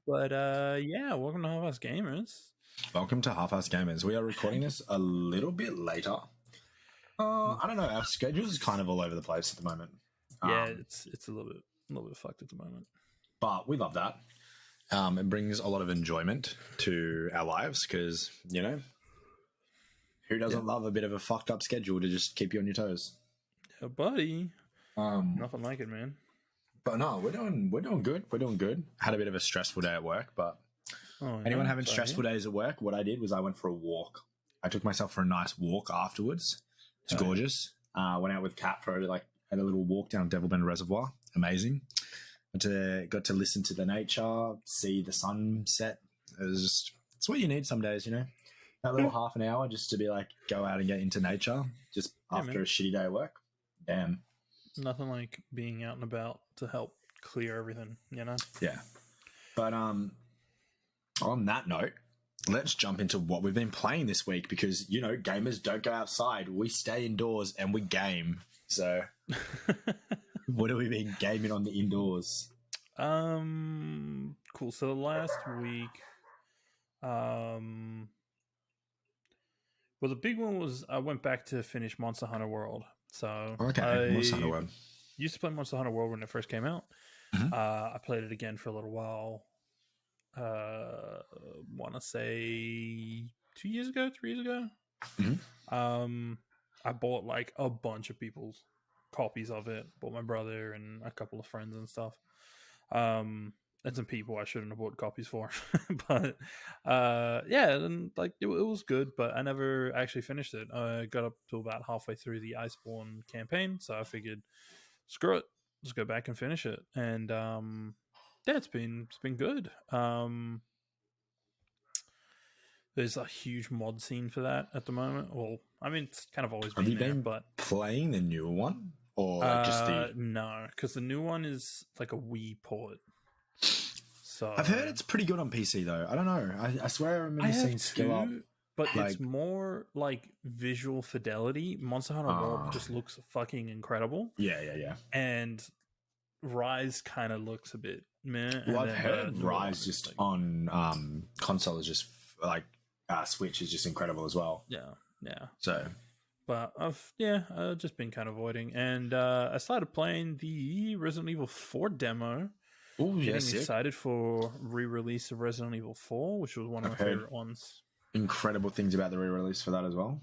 But yeah, welcome to Half Us Gamers. Welcome to Half-Ass Gamers. We are recording this a little bit later. I don't know. Our schedules is kind of all over the place at the moment. Yeah, it's a little bit fucked at the moment. But we love that. It brings a lot of enjoyment to our lives because, who doesn't love a bit of a fucked up schedule to just keep you on your toes? Yeah, buddy. Nothing like it, man. But no, we're doing good. We're doing good. Had a bit of a stressful day at work, but anyone having stressful days at work, what I did was I went for a walk. I took myself for a nice walk afterwards. It's gorgeous. Went out with Kat for had a little walk down Devil Bend Reservoir. Amazing. Got to listen to the nature, see the sunset. It's what you need some days, That little half an hour just to be go out and get into nature just after a shitty day of work. Damn. Nothing like being out and about to help clear everything, Yeah. But on that note, let's jump into what we've been playing this week because, gamers don't go outside. We stay indoors and we game. So what have we been gaming on the indoors? Cool. So last week, well, the big one was I went back to finish Monster Hunter World. So Monster Hunter World. Used to play Monster Hunter World when it first came out. Mm-hmm. I played it again for a little while. Want to say 3 years ago. Mm-hmm. I bought a bunch of people's copies of it. Bought my brother and a couple of friends and stuff. And some people I shouldn't have bought copies for, but and it was good, but I never actually finished it. I got up to about halfway through the Iceborne campaign, so I figured, screw it, let's go back and finish it. And it's been good. There's a huge mod scene for that at the moment. Well, I mean, it's kind of always been there. But playing the new one or just the no, because the new one is like a Wii port. So I've heard it's pretty good on PC though. I don't know. I swear I remember seeing skill up, but it's more like visual fidelity. Monster Hunter World just looks fucking incredible. Yeah. And Rise kind of looks a bit meh. Well, I've heard Rise just on console is just Switch is just incredible as well. Yeah. So, but I've just been kind of avoiding, and I started playing the Resident Evil 4 demo. Oh, getting excited for re-release of Resident Evil 4, which was one of my favorite ones. Incredible things about the re-release for that as well.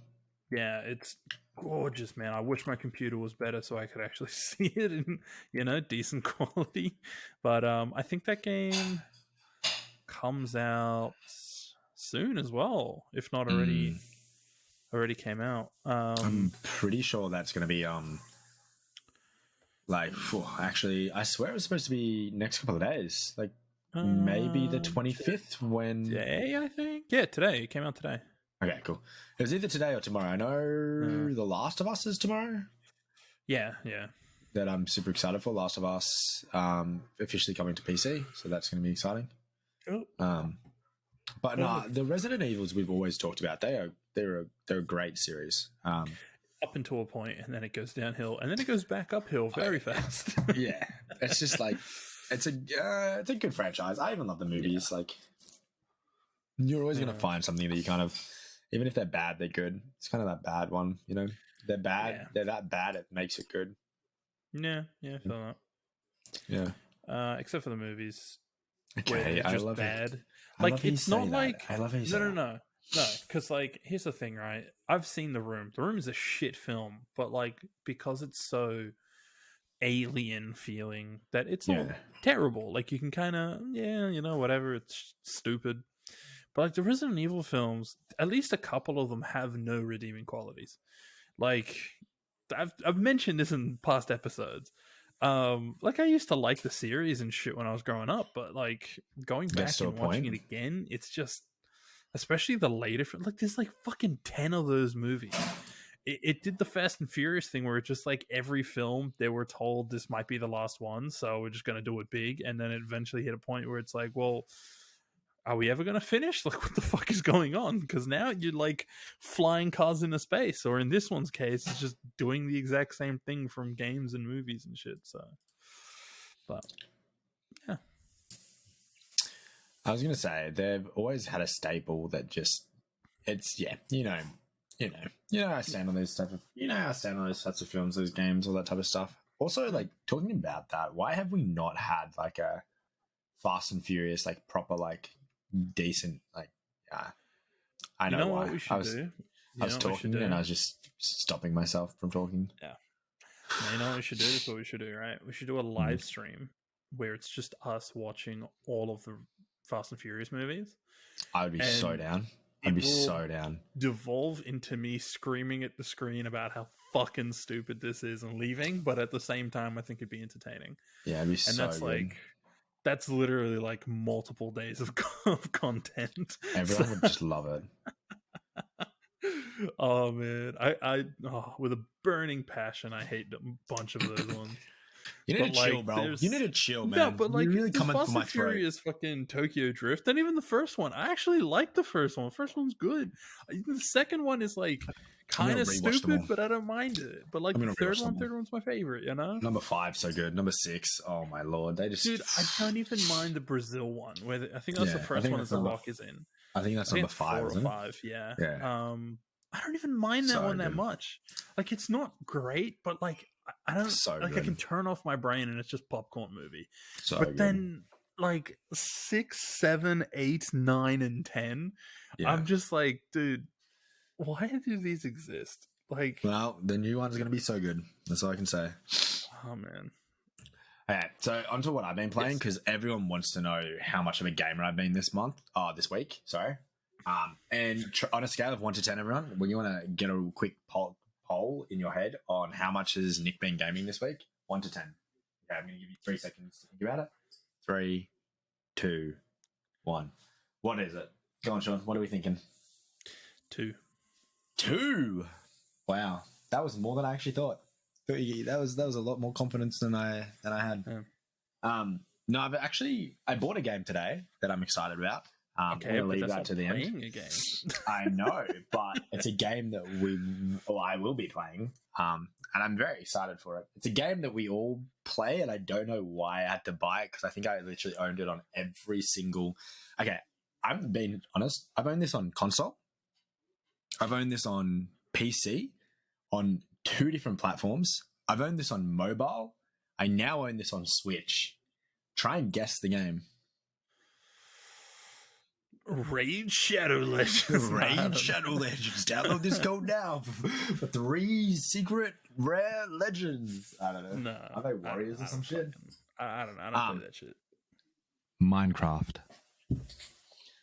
Yeah, it's gorgeous, man. I wish my computer was better so I could actually see it in, decent quality. But I think that game comes out soon as well, if not already came out. I'm pretty sure that's going to be actually, I swear it was supposed to be next couple of days, maybe the 25th when... Today, I think? Yeah, today. It came out today. Okay, cool. It was either today or tomorrow. I know The Last of Us is tomorrow. Yeah. That I'm super excited for. Last of Us officially coming to PC, so that's going to be exciting. Oh. But no, the Resident Evils we've always talked about, they're a great series. Up until a point, and then it goes downhill, and then it goes back uphill very fast. Yeah, it's just it's a good franchise. I even love the movies. Yeah. You're always going to find something that you kind of, even if they're bad, they're good. It's kind of that bad one, They're bad. Yeah. They're that bad. It makes it good. Yeah, I feel that. Yeah. Except for the movies. Okay, I love bad. It. It's not like I love it. No. Because here's the thing, right? I've seen The Room. The Room is a shit film, but because it's so alien feeling that it's not terrible. You can kind of whatever. It's stupid. But the Resident Evil films, at least a couple of them have no redeeming qualities. I've mentioned this in past episodes. I used to like the series and shit when I was growing up, but going back and watching it again, it's just, especially the later, there's fucking 10 of those movies. It did the Fast and Furious thing where it's just every film they were told this might be the last one, so we're just gonna do it big, and then it eventually hit a point where it's well, are we ever going to finish? What the fuck is going on? Because now you're flying cars into space, or in this one's case, it's just doing the exact same thing from games and movies and shit. So, but yeah. I was gonna say they've always had a staple that just it's I stand on those type of I stand on those types of films, those games, all that type of stuff. Also, like talking about that, why have we not had like a Fast and Furious like proper like decent like I know why. What we should do? I was talking and I was just stopping myself from talking. Yeah. Now, you know what we should do? This is what we should do, right? We should do a live stream where it's just us watching all of the Fast and Furious movies. I would be so down. I'd be so down. Devolve into me screaming at the screen about how fucking stupid this is and leaving, but at the same time, I think it'd be entertaining. Yeah, it'd be so that's good. Like, that's literally like multiple days of content. Everyone would just love it. Oh man, I with a burning passion, I hate a bunch of those ones. You need to chill, bro. You need to chill, man. No, but like, you're really coming for my throat. Furious fucking Tokyo Drift, and even the first one. I actually like the first one. The first one's good. The second one is like kind of stupid, but I don't mind it. But like the third one's my favorite. You know, number 5 so good. Number 6, oh my lord, they just dude. I don't even mind the Brazil one. Where I think that's the first one that The Rock is in. I think that's number 5, 4 or 5. Yeah. I don't even mind that one that much. Like, it's not great, but like I don't I can turn off my brain and it's just popcorn movie. But then like 6, 7, 8, 9, and 10, I'm just like, dude, why do these exist? Like, well, the new one's gonna be so good. That's all I can say. Oh man. Okay, so onto what I've been playing, because everyone wants to know how much of a gamer I've been this week. Sorry. And on a scale of 1 to 10, everyone, when you want to get a quick poll in your head on how much has Nick been gaming this week, 1 to 10. Okay, I'm going to give you 3 seconds to think about it. 3, 2, 1. What is it? Go on, Sean. What are we thinking? 2. 2. Wow, that was more than I actually thought. That was a lot more confidence than I had. Yeah. No, I bought a game today that I'm excited about. I'm going to leave that to the end. A game. I know, but it's a game that I will be playing, and I'm very excited for it. It's a game that we all play, and I don't know why I had to buy it, because I think I literally owned it on every single... Okay, I'm being honest. I've owned this on console. I've owned this on PC, on 2 different platforms. I've owned this on mobile. I now own this on Switch. Try and guess the game. Raid Shadow Legends. Raid Shadow Legends. Download this code now for 3 secret rare legends. I don't know. No, are they warriors or some shit? I don't play that shit. Minecraft.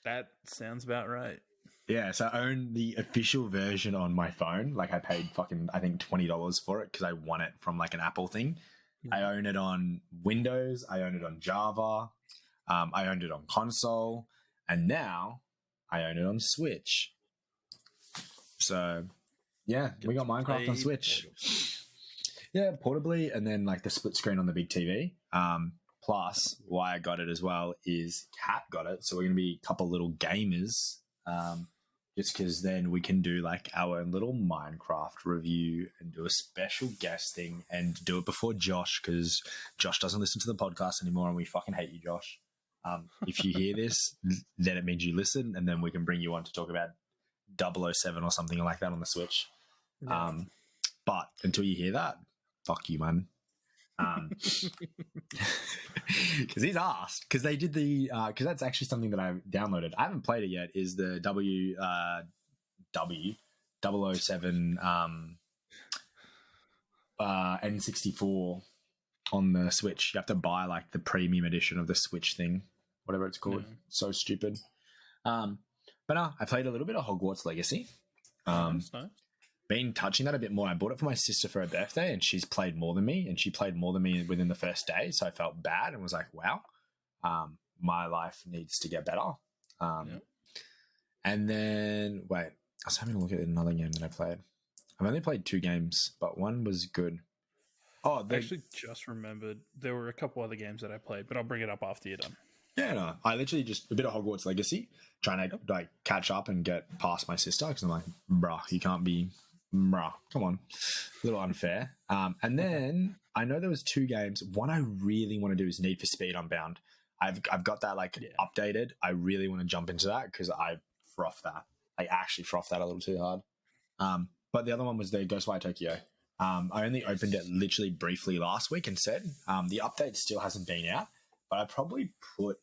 That sounds about right. Yeah, so I own the official version on my phone. Like, I paid I think $20 for it because I won it from like an Apple thing. Mm-hmm. I own it on Windows. I own it on Java. I owned it on console. And now I own it on Switch. So, yeah, we got Minecraft on Switch. Yeah, portably, and then like the split screen on the big TV. Plus, why I got it as well is Kat got it. So we're going to be a couple little gamers. Just because then we can do like our own little Minecraft review and do a special guest thing and do it before Josh, because Josh doesn't listen to the podcast anymore and we fucking hate you, Josh. If you hear this, then it means you listen, and then we can bring you on to talk about 007 or something like that on the Switch. Yeah. But until you hear that, fuck you, man. Because he's asked, because they did because that's actually something that I downloaded. I haven't played it yet. Is the W007 N64 on the Switch. You have to buy like the premium edition of the Switch thing, whatever it's called. Yeah. So stupid. But no, I played a little bit of Hogwarts Legacy. Nice. Been touching that a bit more. I bought it for my sister for her birthday, and she's played more than me, and she played more than me within the first day. So I felt bad and was like, wow, my life needs to get better. And then, wait, I was having a look at another game that I played. I've only played 2 games, but one was good. Oh, I actually just remembered there were a couple other games that I played, but I'll bring it up after you're done. Yeah, no, I literally just a bit of Hogwarts Legacy, trying to like catch up and get past my sister, because I'm like, bruh, you can't be, bruh, come on, a little unfair. And then I know there was 2 games. One I really want to do is Need for Speed Unbound. I've got that like updated. I really want to jump into that because I frothed that. I actually frothed that a little too hard. But the other one was the Ghostwire Tokyo. I only opened it literally briefly last week and said the update still hasn't been out, but I probably put,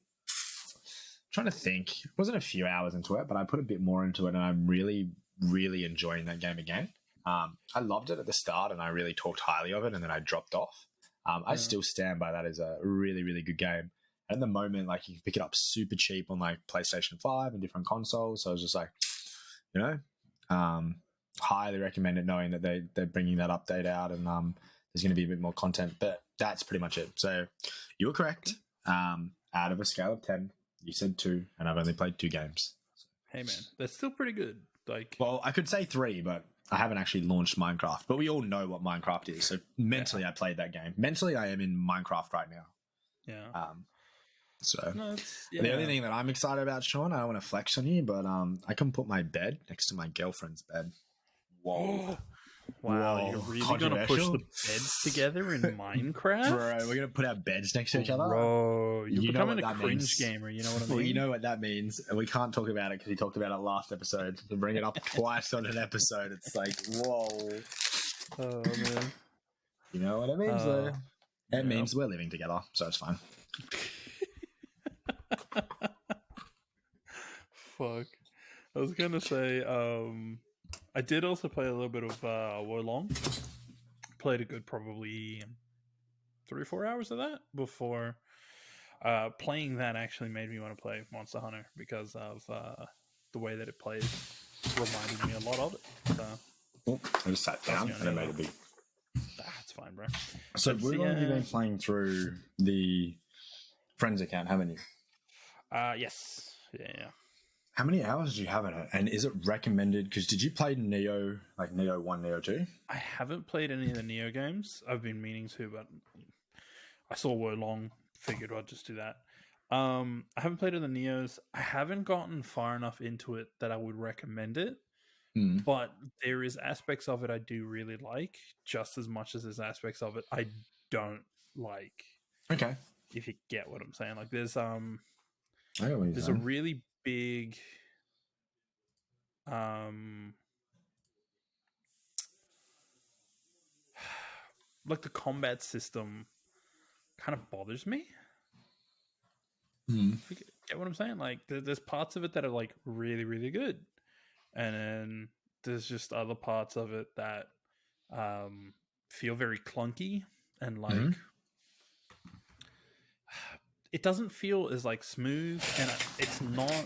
trying to think, it wasn't a few hours into it, but I put a bit more into it, and I'm really, really enjoying that game again. I loved it at the start, and I really talked highly of it, and then I dropped off. I still stand by that as a really, really good game. And at the moment, like, you can pick it up super cheap on like PlayStation 5 and different consoles. So I was just like, you know, highly recommend it, knowing that they're bringing that update out, and there's going to be a bit more content. But that's pretty much it. So you were correct. Out of a scale of 10, you said 2, and I've only played 2 games. Hey man, that's still pretty good. Like, well, I could say 3, but I haven't actually launched Minecraft. But we all know what Minecraft is. So mentally, I played that game. Mentally, I am in Minecraft right now. Yeah. So the only thing that I'm excited about, Sean, I don't want to flex on you, but I can put my bed next to my girlfriend's bed. Whoa. Wow, whoa, you're really going to push the beds together in Minecraft? Bro, we're going to put our beds next to each other? Bro, you're becoming a cringe gamer, you know what I mean? Well, you know what that means, and we can't talk about it because we talked about it last episode. We bring it up twice on an episode. It's like, whoa. Oh, man. You know what it means, though? It means we're living together, so it's fine. Fuck. I was going to say, I did also play a little bit of Wolong. Played a good probably 3 or 4 hours of that before playing that actually made me want to play Monster Hunter because of the way that it plays. Reminded me a lot of it. So, I just sat down and I made a big... That's fine, bro. So Wolong, you've been playing through the Friends account, haven't you? Yes. Yeah. How many hours do you have in it? And is it recommended? Because did you play Neo, like Neo-One, Neo-2? I haven't played any of the Neo games. I've been meaning to, but I saw Wolong, figured I'd just do that. I haven't played in the Neos. I haven't gotten far enough into it that I would recommend it. But there is aspects of it I do really like, just as much as there's aspects of it I don't like. Okay. If you get what I'm saying. Like there's a really big like the combat system kind of bothers me. You get what I'm saying? Like there's parts of it that are like really, really good, and then there's just other parts of it that feel very clunky and like it doesn't feel as like smooth, and it's not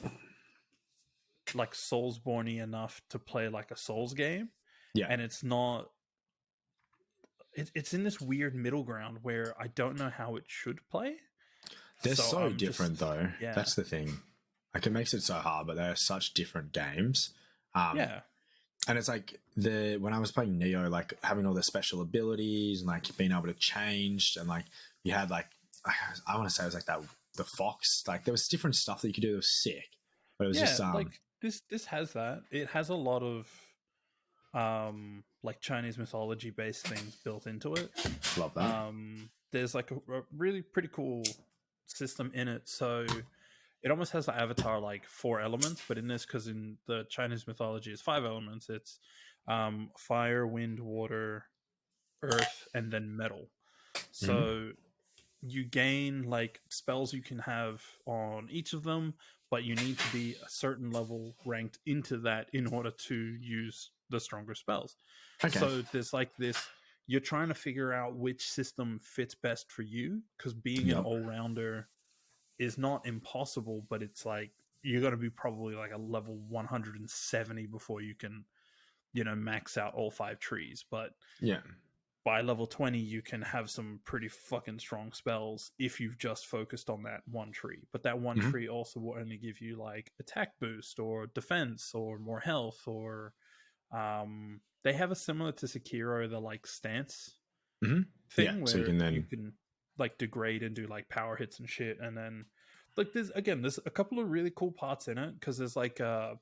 like Soulsborne-y enough to play like a Souls game. Yeah, and it's not. It's in this weird middle ground where I don't know how it should play. They're so different, though. Yeah. That's the thing. Like, it makes it so hard, but they're such different games. And it's like when I was playing Neo, like having all the special abilities and like being able to change, and like you had like I want to say it was like the fox. Like there was different stuff that you could do that was sick. But it was just like this has that. It has a lot of like Chinese mythology based things built into it. Love that. There's like a really pretty cool system in it, so it almost has the Avatar like 4 elements, but in this, because in the Chinese mythology it's 5 elements, it's fire, wind, water, earth, and then metal. So you gain like spells you can have on each of them, but you need to be a certain level ranked into that in order to use the stronger spells. So there's like this, you're trying to figure out which system fits best for you, because being an all-rounder is not impossible, but it's like you're going to be probably like a level 170 before you can, max out all 5 trees. But by level 20 you can have some pretty fucking strong spells if you've just focused on that one tree. But that one tree also will only give you like attack boost or defense or more health, or they have a similar to Sekiro, the like stance thing where so you can like degrade and do like power hits and shit. And then like there's a couple of really cool parts in it, because there's like a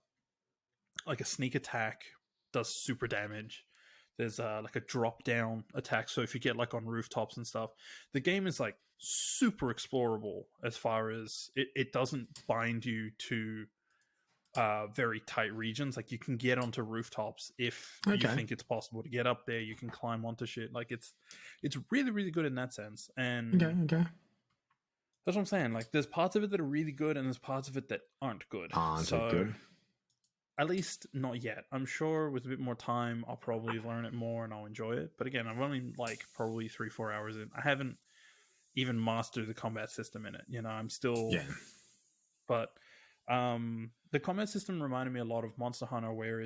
sneak attack does super damage. there's like a drop down attack. So if you get like on rooftops and stuff, the game is like super explorable as far as it doesn't bind you to very tight regions. Like you can get onto rooftops if you think it's possible to get up there. You can climb onto shit. Like it's really, really good in that sense. And okay. That's what I'm saying. Like there's parts of it that are really good and there's parts of it that aren't good. Good. At least not yet. I'm sure with a bit more time I'll probably learn it more and I'll enjoy it. But again, I'm only like probably 3-4 hours in. I haven't even mastered the combat system in it. You know, I'm still But the combat system reminded me a lot of Monster Hunter, where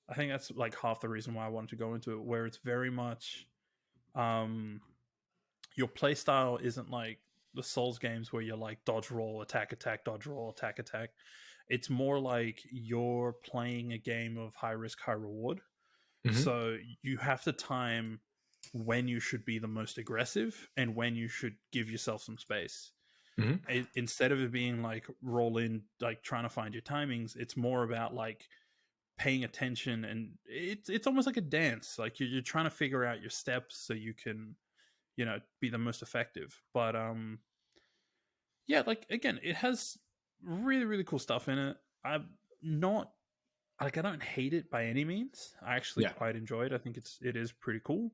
I think that's like half the reason why I wanted to go into it, where it's very much your playstyle isn't like the Souls games where you're like dodge roll, attack, dodge roll, attack. It's more like you're playing a game of high risk, high reward. Mm-hmm. So you have to time when you should be the most aggressive and when you should give yourself some space. Mm-hmm. Instead of it being like roll in, like trying to find your timings, it's more about like paying attention, and it's almost like a dance. Like you're trying to figure out your steps so you can, you know, be the most effective. But yeah, like again, it has really, really cool stuff in it. I'm not like, I don't hate it by any means. I actually quite enjoy it. I think it is pretty cool.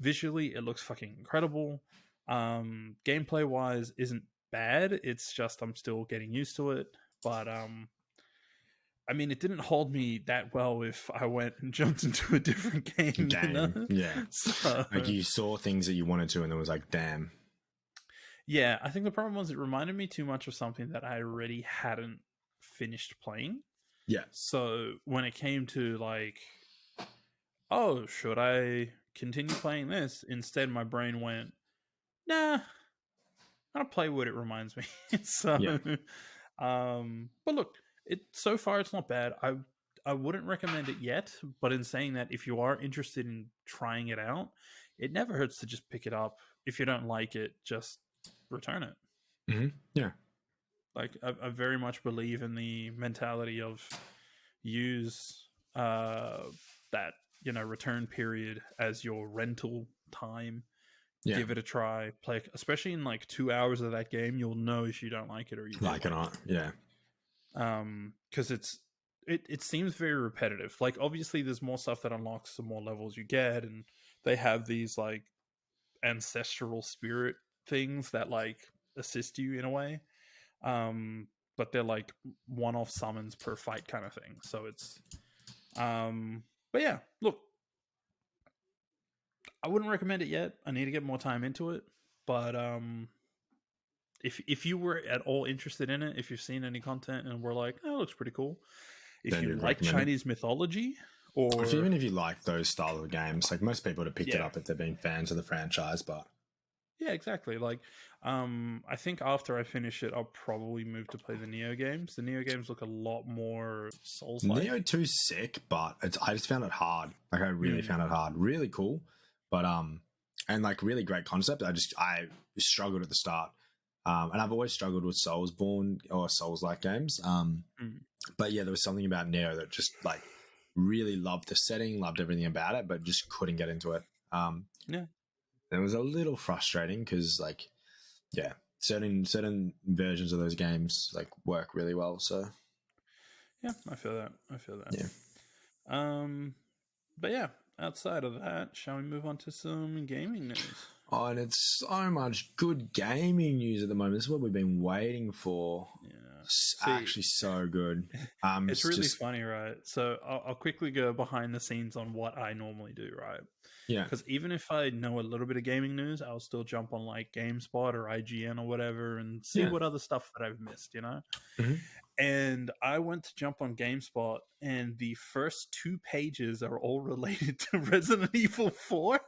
Visually, it looks fucking incredible. Gameplay wise isn't bad. It's just I'm still getting used to it. But I mean, it didn't hold me that well if I went and jumped into a different game. You know? Yeah. So, like you saw things that you wanted to, and it was like, damn. Yeah, I think the problem was it reminded me too much of something that I already hadn't finished playing. Yeah. So when it came to like, oh, should I continue playing this? Instead, my brain went, nah, I'm gonna play what it reminds me. So, but look, so far it's not bad. I wouldn't recommend it yet, but in saying that, if you are interested in trying it out, it never hurts to just pick it up. If you don't like it, just return it. Mm-hmm. Yeah. Like I very much believe in the mentality of use that, you know, return period as your rental time. Yeah. Give it a try. Play, especially in like 2 hours of that game, you'll know if you don't like it or you like it or not. Yeah. Because it seems very repetitive. Like obviously, there's more stuff that unlocks the more levels you get, and they have these like ancestral spirit things that like assist you in a way. But they're like one-off summons per fight kind of thing. So it's, but yeah, look, I wouldn't recommend it yet. I need to get more time into it. But if you were at all interested in it, if you've seen any content and were like, oh, it looks pretty cool. If then you like Chinese mythology, or even if you like those style of games, like most people would have picked it up if they've been fans of the franchise, but yeah, exactly. Like, I think after I finish it, I'll probably move to play the Neo games. The Neo games look a lot more Souls-like. Neo 2's sick, but I just found it hard. Like, I really found it hard. Really cool, but and like really great concept. I struggled at the start, and I've always struggled with Soulsborne or Souls-like games. But yeah, there was something about Neo that just like really loved the setting, loved everything about it, but just couldn't get into it. Yeah. It was a little frustrating because, like, yeah, certain versions of those games like work really well. So, yeah, I feel that. Yeah. But yeah, outside of that, shall we move on to some gaming news? Oh, and it's so much good gaming news at the moment. This is what we've been waiting for. Yeah. It's actually so good. It's really funny, right? So I'll quickly go behind the scenes on what I normally do, right? Yeah. Because even if I know a little bit of gaming news, I'll still jump on like GameSpot or IGN or whatever and see what other stuff that I've missed, you know? Mm-hmm. And I went to jump on GameSpot, and the first 2 pages are all related to Resident Evil 4.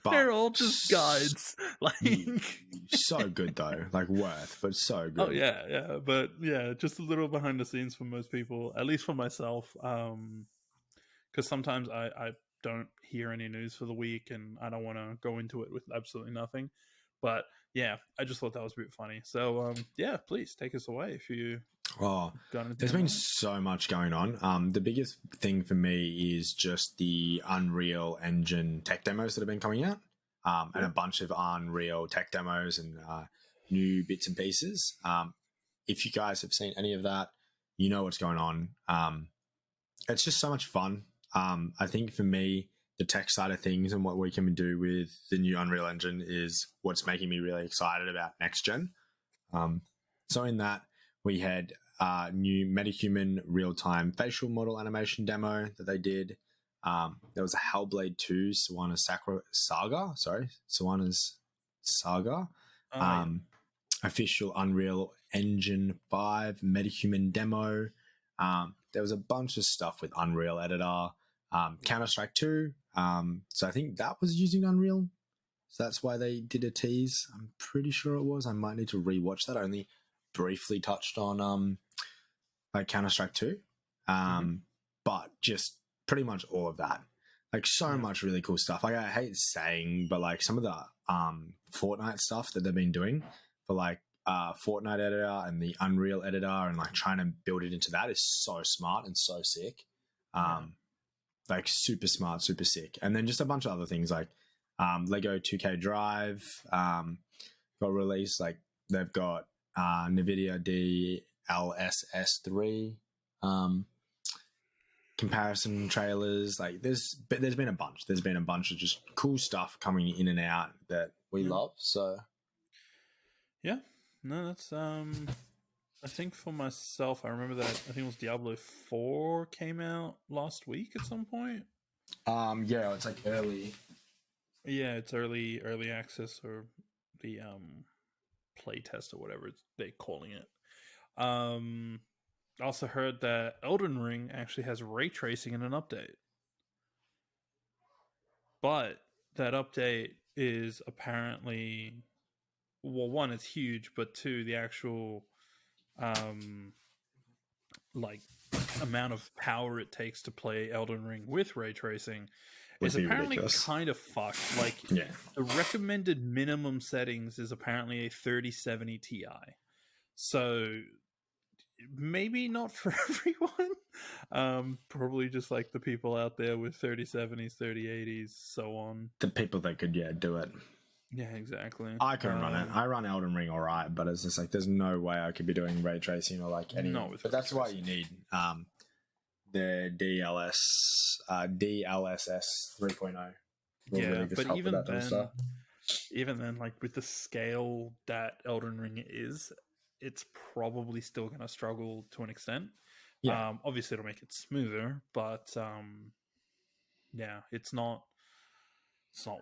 But they're all just guides. Like, so good though, like worth, but so good. Oh yeah, but yeah, just a little behind the scenes for most people, at least for myself, because sometimes I don't hear any news for the week, and I don't want to go into it with absolutely nothing. But yeah, I just thought that was a bit funny. So yeah, please take us away if you. Oh, there's been so much going on. The biggest thing for me is just the Unreal Engine tech demos that have been coming out, and a bunch of Unreal tech demos and new bits and pieces. If you guys have seen any of that, you know what's going on. It's just so much fun. I think for me, the tech side of things and what we can do with the new Unreal Engine is what's making me really excited about next gen. So in that, we had new MetaHuman real-time facial model animation demo that they did. There was a Hellblade 2 Sawana's Saga. Official Unreal Engine 5 MetaHuman demo. There was a bunch of stuff with Unreal Editor. Counter-Strike 2. So I think that was using Unreal. So that's why they did a tease. I'm pretty sure it was. I might need to rewatch that. I only briefly touched on Counter-Strike 2. But just pretty much all of that. Like so much really cool stuff. Like I hate saying, but like some of the Fortnite stuff that they've been doing for like Fortnite editor and the Unreal editor and like trying to build it into that is so smart and so sick. Like super smart, super sick. And then just a bunch of other things like Lego 2K Drive got released. Like they've got NVIDIA DLSS3 comparison trailers. Like there's been a bunch. There's been a bunch of just cool stuff coming in and out that we love. So yeah, no, that's I think for myself, I remember that I think it was Diablo 4 came out last week at some point. Yeah, it's like early. Yeah, it's early access or the play test or whatever they're calling it. I also heard that Elden Ring actually has ray tracing in an update. But that update is apparently, well, one, it's huge, but two, the actual like amount of power it takes to play Elden Ring with ray tracing is apparently kind of fucked. Like the recommended minimum settings is apparently a 3070 Ti. So maybe not for everyone. Probably just like the people out there with 3070s, 3080s, so on. The people that could do it. Yeah, exactly. I couldn't run it. I run Elden Ring all right, but it's just like there's no way I could be doing ray tracing or like any. No, but that's why you need the DLSS 3.0. Yeah, really but even then, like with the scale that Elden Ring is, it's probably still going to struggle to an extent. Yeah. Obviously, it'll make it smoother, but yeah, it's not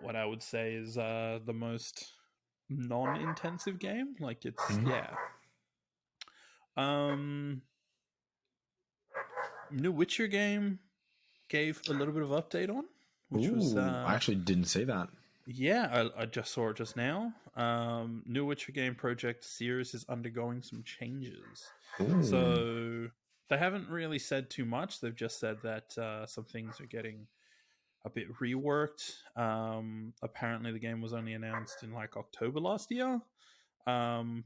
what I would say is the most non-intensive game. Like it's new Witcher game gave a little bit of update on, which was I actually didn't see that. Yeah, I just saw it just now. New Witcher game project Sears is undergoing some changes. So they haven't really said too much. They've just said that some things are getting a bit reworked. Apparently the game was only announced in like October last year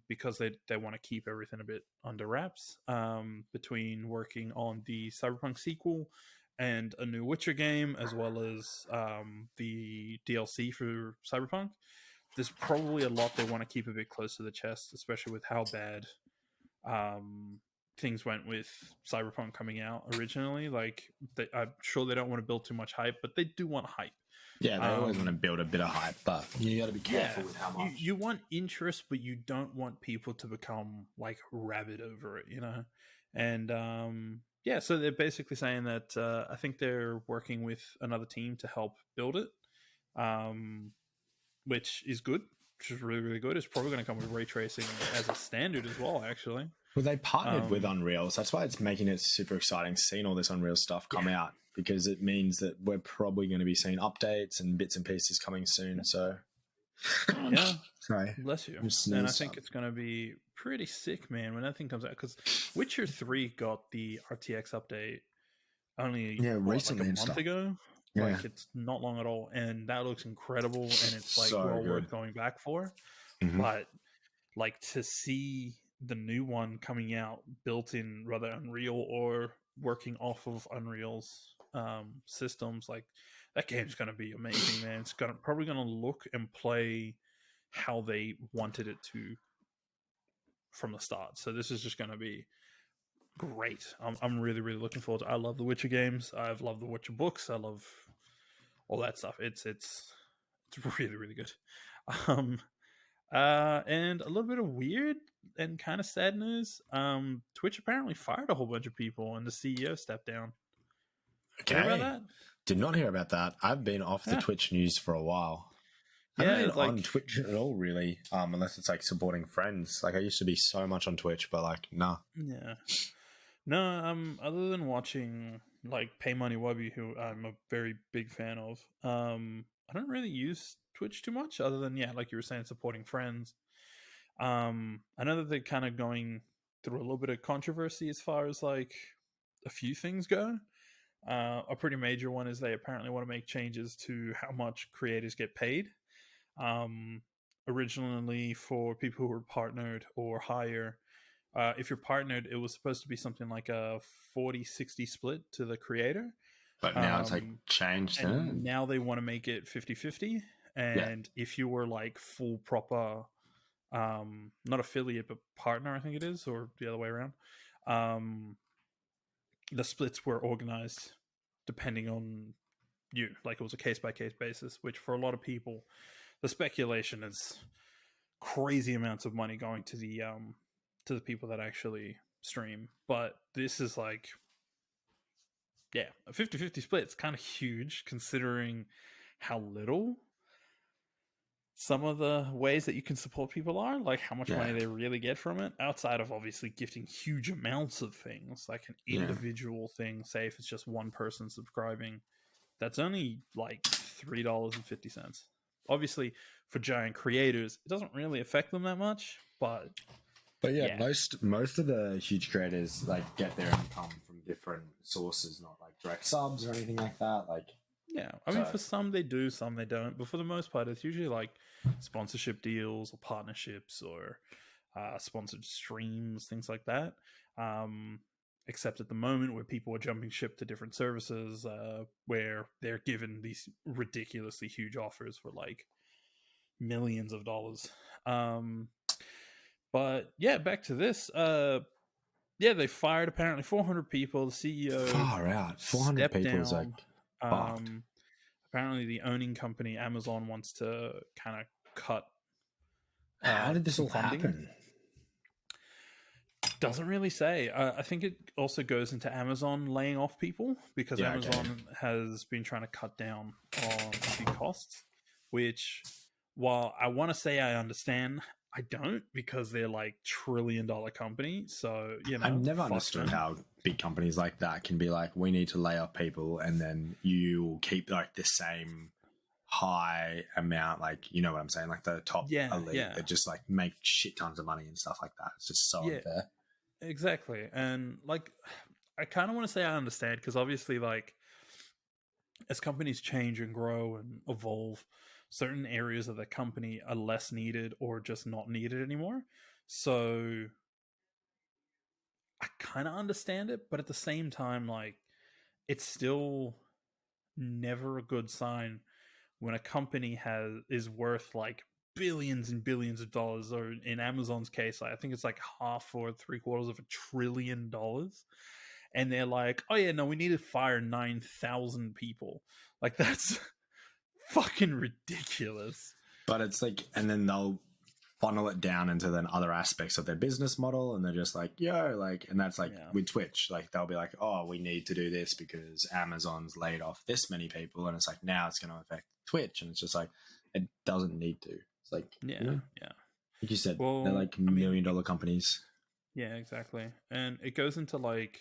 because they want to keep everything a bit under wraps between working on the Cyberpunk sequel and a new Witcher game, as well as the DLC for Cyberpunk. There's probably a lot they want to keep a bit close to the chest, especially with how bad things went with Cyberpunk coming out originally. Like, I'm sure they don't want to build too much hype, but they do want hype. Yeah, they always want to build a bit of hype, but you got to be careful with how much. You want interest, but you don't want people to become like rabid over it, you know? And yeah, so they're basically saying that I think they're working with another team to help build it, which is good, which is really, really good. It's probably going to come with ray tracing as a standard as well, actually. Well, they partnered with Unreal, so that's why it's making it super exciting seeing all this Unreal stuff come out, because it means that we're probably going to be seeing updates and bits and pieces coming soon. So, yeah, sorry, bless you. And I think it's going to be pretty sick, man, when that thing comes out. Because Witcher 3 got the RTX update only recently, like a month ago. Like it's not long at all, and that looks incredible, and it's like so well worth going back for. But like to see the new one coming out built in rather Unreal or working off of Unreal's systems, like that game's going to be amazing, man. It's probably going to look and play how they wanted it to from the start. So this is just going to be great. I'm really, really looking forward to it. I love the Witcher games. I've loved the Witcher books. I love all that stuff. It's really, really good. And a little bit of weird and kind of sad news. Twitch apparently fired a whole bunch of people and the CEO stepped down. Okay. Hear about that? Did not hear about that. I've been off the Twitch news for a while. I haven't been on Twitch at all, really, unless it's like supporting friends. Like I used to be so much on Twitch, but like, nah. Yeah. No, other than watching like Pay Money Wubby, who I'm a very big fan of, I don't really use Twitch too much other than, like you were saying, supporting friends. I know that they're kind of going through a little bit of controversy as far as like a few things go. A pretty major one is they apparently want to make changes to how much creators get paid. Originally for people who were partnered or higher, if you're partnered, it was supposed to be something like a 40-60 split to the creator. But now it's like changed. And now they want to make it 50-50. And if you were like full proper, not affiliate, but partner, I think it is, or the other way around, the splits were organized depending on you. Like it was a case-by-case basis, which for a lot of people, the speculation is crazy amounts of money going to the people that actually stream. But this is like, a 50-50 split. It's kind of huge considering how little some of the ways that you can support people are, like how much money they really get from it, outside of obviously gifting huge amounts of things, like an individual thing. Say if it's just one person subscribing, that's only like $3.50. Obviously for giant creators it doesn't really affect them that much, but most of the huge creators like get their income from different sources, not like direct subs or anything like that. Like I mean, for some they do, some they don't, but for the most part it's usually like sponsorship deals or partnerships or sponsored streams, things like that. Except at the moment where people are jumping ship to different services, where they're given these ridiculously huge offers for like millions of dollars. But back to this. They fired apparently 400 people. The CEO far out 400 people is like fucked. Apparently the owning company Amazon wants to kind of cut. How did this all happen? Doesn't really say. I think it also goes into Amazon laying off people because Amazon has been trying to cut down on the costs, which, while I want to say I understand, I don't, because they're like $1 trillion company. So, I've never understood how big companies like that can be like, we need to lay off people, and then you keep like the same high amount, like, you know what I'm saying, like the top elite that just like make shit tons of money and stuff like that. It's just so unfair. Exactly. And like, I kind of want to say I understand, because obviously like as companies change and grow and evolve, certain areas of the company are less needed or just not needed anymore. So I kind of understand it, but at the same time, like, it's still never a good sign when a company is worth like billions and billions of dollars, or in Amazon's case, I think it's like half or $750 billion, and they're like, oh yeah, no, we need to fire 9,000 people. Like, that's fucking ridiculous. But it's like, and then they'll funnel it down into then other aspects of their business model, and they're just like, and that's like with Twitch, like they'll be like, oh, we need to do this because Amazon's laid off this many people, and it's like, now it's going to affect Twitch, and it's just like, it doesn't need to. It's like, like you said, they're like $1 million companies. Yeah, exactly. And it goes into like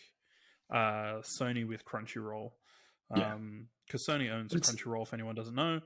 Sony with Crunchyroll, because Sony owns Crunchyroll, if anyone doesn't know.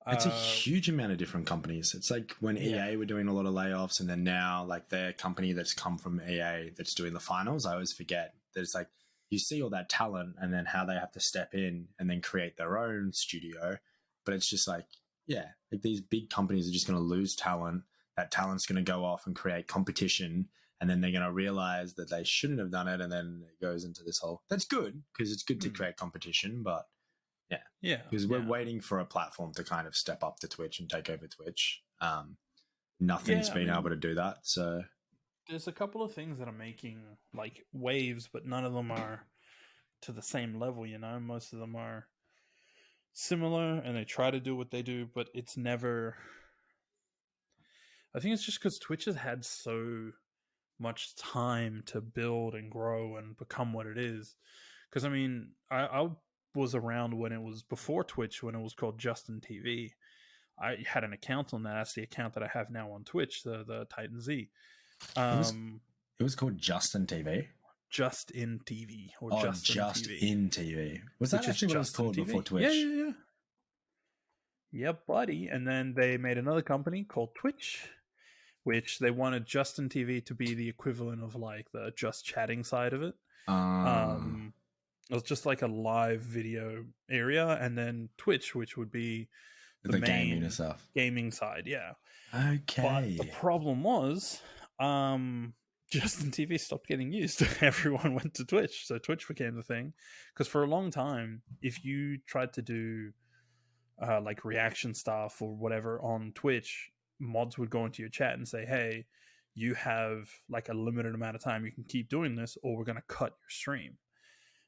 It's a huge amount of different companies. It's like when EA were doing a lot of layoffs, and then now like their company that's come from EA that's doing the finals, I always forget that it's like you see all that talent and then how they have to step in and then create their own studio. But it's just like, like these big companies are just going to lose talent. That talent's going to go off and create competition, and then they're going to realize that they shouldn't have done it, and then it goes into this whole. That's good because it's good to create competition, but because we're waiting for a platform to kind of step up to Twitch and take over Twitch. Nothing's been able to do that, so there's a couple of things that are making like waves, but none of them are to the same level. Most of them are similar, and they try to do what they do, but it's never. I think it's just because Twitch has had so much time to build and grow and become what it is. Because I was around when it was before Twitch, when it was called Justin TV. I had an account on that. That's the account that I have now on Twitch, the Titan Z. It was called Justin TV. Just in TV or Just TV. In TV. Was that actually what it was called before Twitch? Yeah. Yep, buddy. And then they made another company called Twitch, which they wanted Justin TV to be the equivalent of like the just chatting side of it. It was just like a live video area, and then Twitch, which would be the main gaming stuff. Gaming side, yeah. Okay. But the problem was, Justin TV stopped getting used. Everyone went to Twitch, so Twitch became the thing. Because for a long time, if you tried to do like reaction stuff or whatever on Twitch, mods would go into your chat and say, hey, you have like a limited amount of time you can keep doing this, or we're going to cut your stream.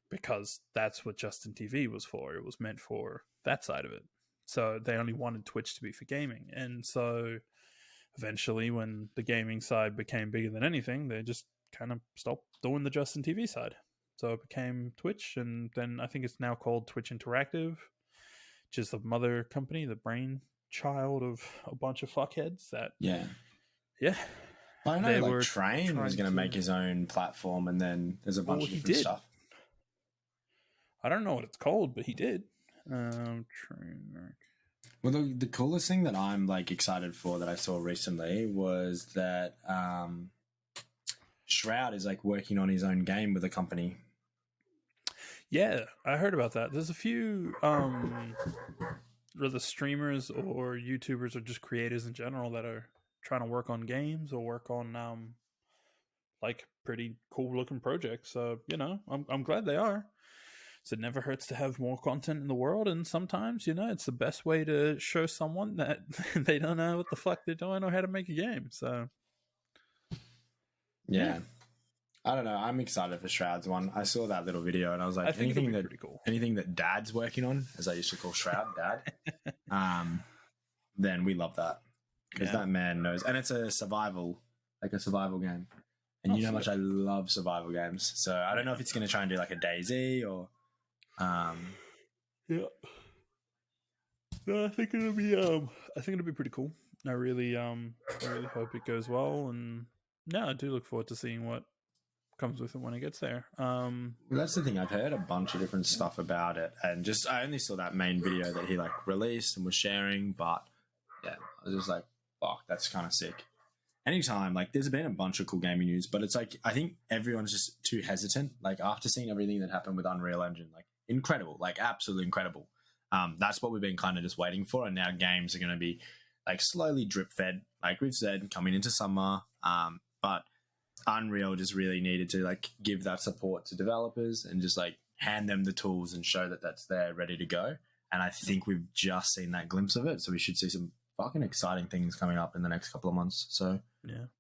Because that's what Justin TV was for. It was meant for that side of it. So they only wanted Twitch to be for gaming. And so eventually, when the gaming side became bigger than anything, they just kind of stopped doing the Justin TV side. So it became Twitch, and then I think it's now called Twitch Interactive, which is the mother company, the brainchild of a bunch of fuckheads that... Yeah. I know, like, Train was going to make his own platform, and then there's a bunch of different stuff. I don't know what it's called, but he did. Well, the coolest thing that I'm like excited for that I saw recently was that Shroud is like working on his own game with a company. Yeah, I heard about that. There's a few whether streamers or YouTubers or just creators in general that are trying to work on games or work on like pretty cool looking projects. So, I'm glad they are. So it never hurts to have more content in the world, and sometimes, it's the best way to show someone that they don't know what the fuck they're doing or how to make a game. So, yeah. I don't know. I'm excited for Shroud's one. I saw that little video, and I was like, anything that Dad's working on, as I used to call Shroud, Dad, then we love that because that man knows, and it's a survival game, and you know how much I love survival games. So I don't know if it's going to try and do like a DayZ or. No, I think it'll be pretty cool. I really hope it goes well, and I do look forward to seeing what comes with it when it gets there. Well, that's the thing. I've heard a bunch of different stuff about it, and I only saw that main video that he like released and was sharing. But I was just like, fuck, that's kind of sick. Anytime, like, there's been a bunch of cool gaming news, but it's like I think everyone's just too hesitant. Like after seeing everything that happened with Unreal Engine, like incredible, like absolutely incredible. That's what we've been kind of just waiting for, and now games are going to be like slowly drip fed, like we've said, coming into summer. But Unreal just really needed to like give that support to developers and just like hand them the tools and show that that's there ready to go. And I think we've just seen that glimpse of it, so we should see some fucking exciting things coming up in the next couple of months. So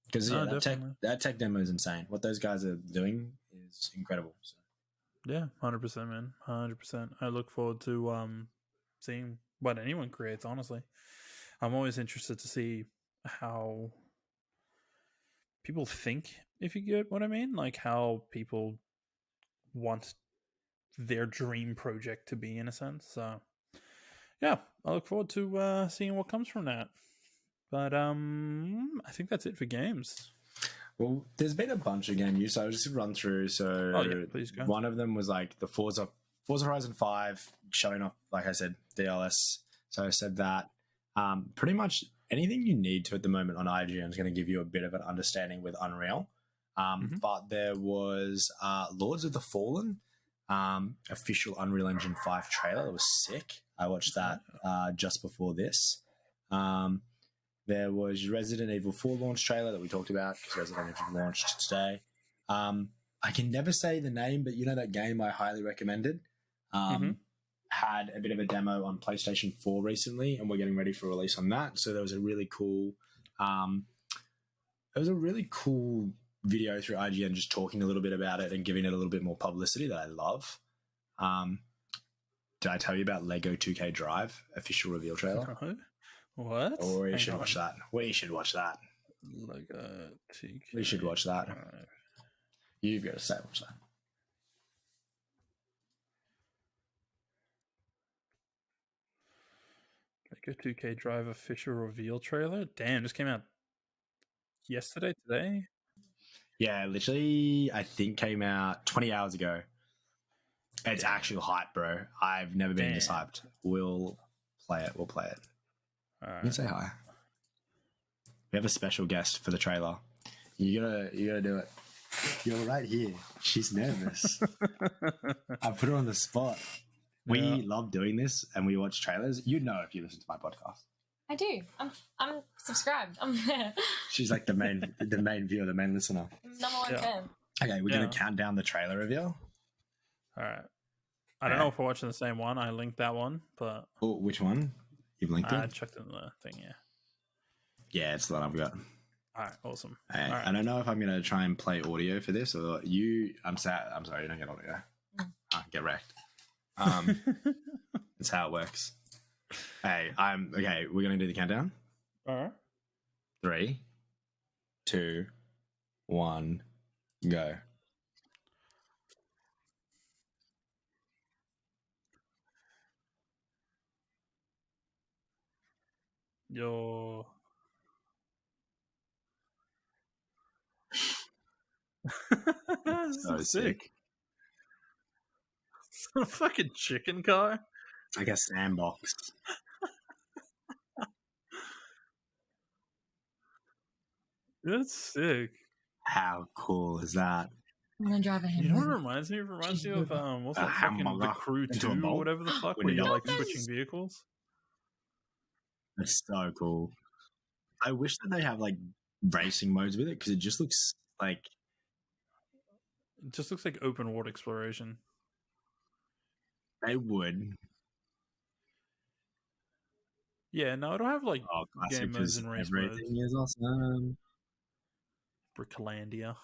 because that tech demo is insane. What those guys are doing is incredible. So. Yeah, 100%, man, 100%. I look forward to seeing what anyone creates. Honestly, I'm always interested to see how people think, if you get what I mean, like how people want their dream project to be, in a sense. So I look forward to seeing what comes from that. But I think that's it for games. Well, there's been a bunch of game news, so I'll just run through. So please go. One of them was like the Forza Horizon 5 showing off, like I said, DLS. So I said that pretty much anything you need to at the moment on IGN is going to give you a bit of an understanding with Unreal. But there was Lords of the Fallen, official Unreal Engine 5 trailer. It was sick. I watched that just before this. There was Resident Evil 4 launch trailer that we talked about because Resident Evil launched today. I can never say the name, but you know that game I highly recommended? Had a bit of a demo on PlayStation 4 recently, and we're getting ready for release on that. So there was a really cool video through IGN just talking a little bit about it and giving it a little bit more publicity that I love. Did I tell you about Lego 2K Drive official reveal trailer? No. What? Oh, we should watch that. We should watch that. Lego 2K. We should watch that. Drive. You've got to say watch that. Lego 2K Drive official reveal trailer? Damn, just came out yesterday, today? Yeah, literally, I think came out 20 hours ago. It's actual hype, bro. I've never been this hyped. We'll play it. All right. You can say hi. We have a special guest for the trailer. You gotta do it. You're right here. She's nervous. I put her on the spot. We love doing this, and we watch trailers. You know if you listen to my podcast. I do. I'm subscribed. I'm there. She's like the main viewer, the main listener. Number one fan. Okay, we're gonna count down the trailer reveal. All right. I don't know if we're watching the same one. I linked that one, but which one? You've linked it? I checked in the thing. Yeah, it's the one I've got. All right, awesome. All right. I don't know if I'm gonna try and play audio for this, or you. I'm sorry, you don't get audio. Get wrecked. That's how it works. Hey, okay. We're gonna do the countdown. All right. 3, 2, 1, go. Yo. So sick. It's a fucking chicken car. It's like a sandbox. That's sick. How cool is that? I'm gonna drive a You know what it reminds me? It reminds me of what's that fucking The Crew 2 or whatever the fuck, where you're like switching vehicles. That's so cool. I wish that they have like racing modes with it because it just looks like open world exploration. They would. Yeah, no, it'll have like game modes and race modes. Everything is awesome. Bricklandia.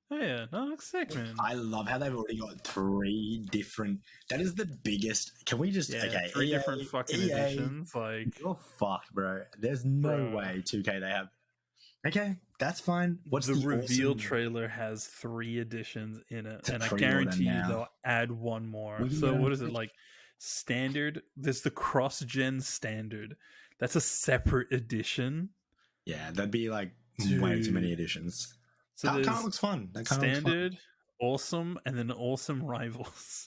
Oh, yeah, no, that's sick, man. I love how they've already got 3 different. That is the biggest. Can we just 3 different fucking editions? Like, you're fucked, bro. There's no way 2K they have. Okay, that's fine. What's the reveal trailer has 3 editions in it, and I guarantee you they'll add one more. So what is it like? Standard. There's the cross-gen standard. That's a separate edition. Yeah, that'd be like way too many editions. So that kind of looks fun. That kind standard, looks fun. Awesome, and then awesome rivals.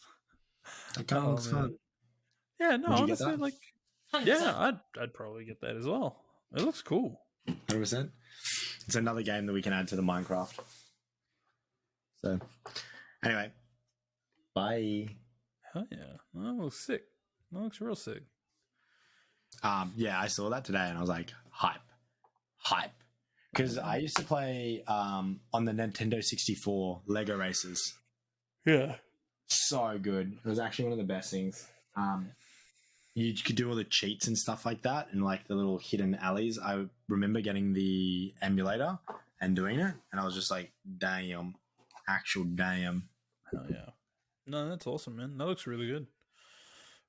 That kind of looks fun. Yeah, no, honestly, like, 100%. Yeah, I'd probably get that as well. It looks cool. 100%. It's another game that we can add to the Minecraft. So, anyway, bye. Hell yeah, that looks sick. That looks real sick. Yeah, I saw that today and I was like, hype. Because I used to play on the Nintendo 64 Lego races. Yeah. So good. It was actually one of the best things. You could do all the cheats and stuff like that and like the little hidden alleys. I remember getting the emulator and doing it, and I was just like, damn. Actual damn. Hell yeah. No, that's awesome, man. That looks really good.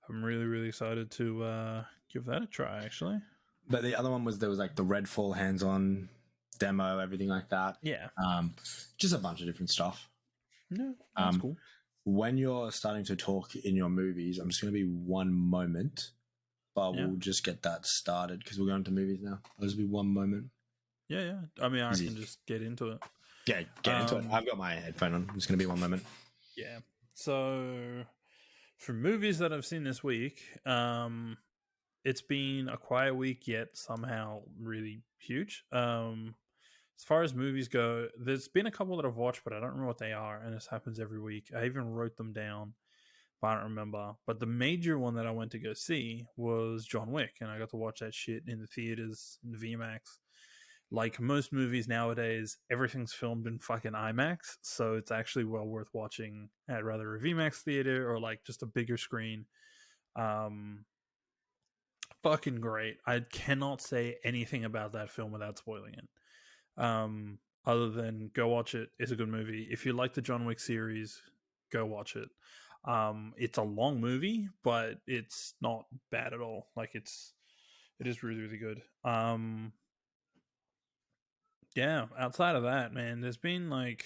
I'm really, really excited to give that a try, actually. But the other one was, there was like the Redfall hands-on demo, everything like that. Yeah. Just a bunch of different stuff. Yeah, that's cool. When you're starting to talk in your movies, I'm just going to be one moment, but we'll just get that started because we're going to movies now. It'll just be one moment. Yeah. I mean, I can just get into it. Yeah, get into it. I've got my headphone on. It's going to be one moment. Yeah. So, for movies that I've seen this week, it's been a quiet week, yet somehow really huge. As far as movies go, there's been a couple that I've watched, but I don't remember what they are, and this happens every week. I even wrote them down, but I don't remember. But the major one that I went to go see was John Wick, and I got to watch that shit in the theaters, in the VMAX. Like most movies nowadays, everything's filmed in fucking IMAX, so it's actually well worth watching at rather a VMAX theater or like just a bigger screen. Fucking great. I cannot say anything about that film without spoiling it. Other than go watch it. It's a good movie. If you like the John Wick series, go watch it. It's a long movie, but it's not bad at all. Like it is really, really good. Yeah, outside of that, man, there's been like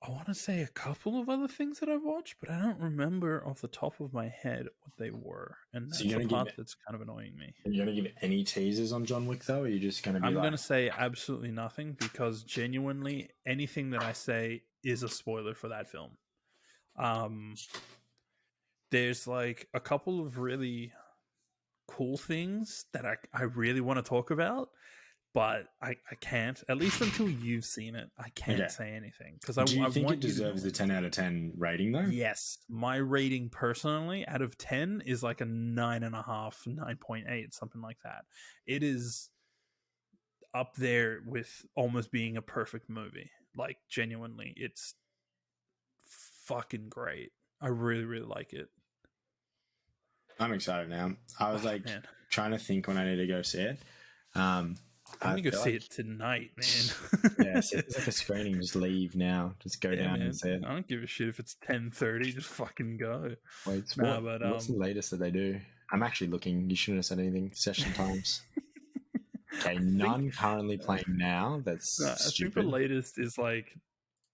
I want to say a couple of other things that I've watched, but I don't remember off the top of my head what they were, and that's the part that's kind of annoying me. Are you going to give any teasers on John Wick, though, or are you just going to be I'm going to say absolutely nothing, because genuinely anything that I say is a spoiler for that film. There's like a couple of really cool things that I really want to talk about, but I can't, at least until you've seen it. I can't say anything, because do you think it deserves the 10 out of 10 rating, though? Yes, my rating personally out of 10 is like a 9.5, 9.8, something like that. It is up there with almost being a perfect movie. Like genuinely, it's fucking great. I really, really like it. I'm excited now. I was trying to think when I need to go see it. I'm gonna go see it tonight, man. Yeah, so it's like a screening. Just leave now. Just go down and see it. I don't give a shit if it's 10:30. Just fucking go. Wait, what's the latest that they do? I'm actually looking. You shouldn't have said anything. Session times. Okay, none currently playing now. That's stupid. I think the latest is like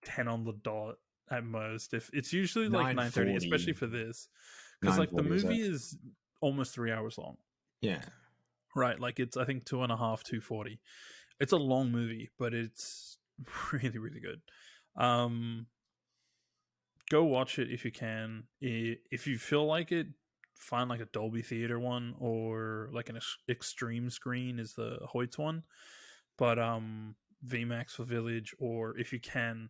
10 on the dot at most. If it's usually like 9:30, especially for this, because like the movie is almost 3 hours long. Yeah. Right, like it's I think 2.5, 2:40. It's a long movie, but it's really, really good. Go watch it if you can. If you feel like it, find like a Dolby Theater one, or like an extreme screen is the Hoyts one. But VMAX for Village, or if you can,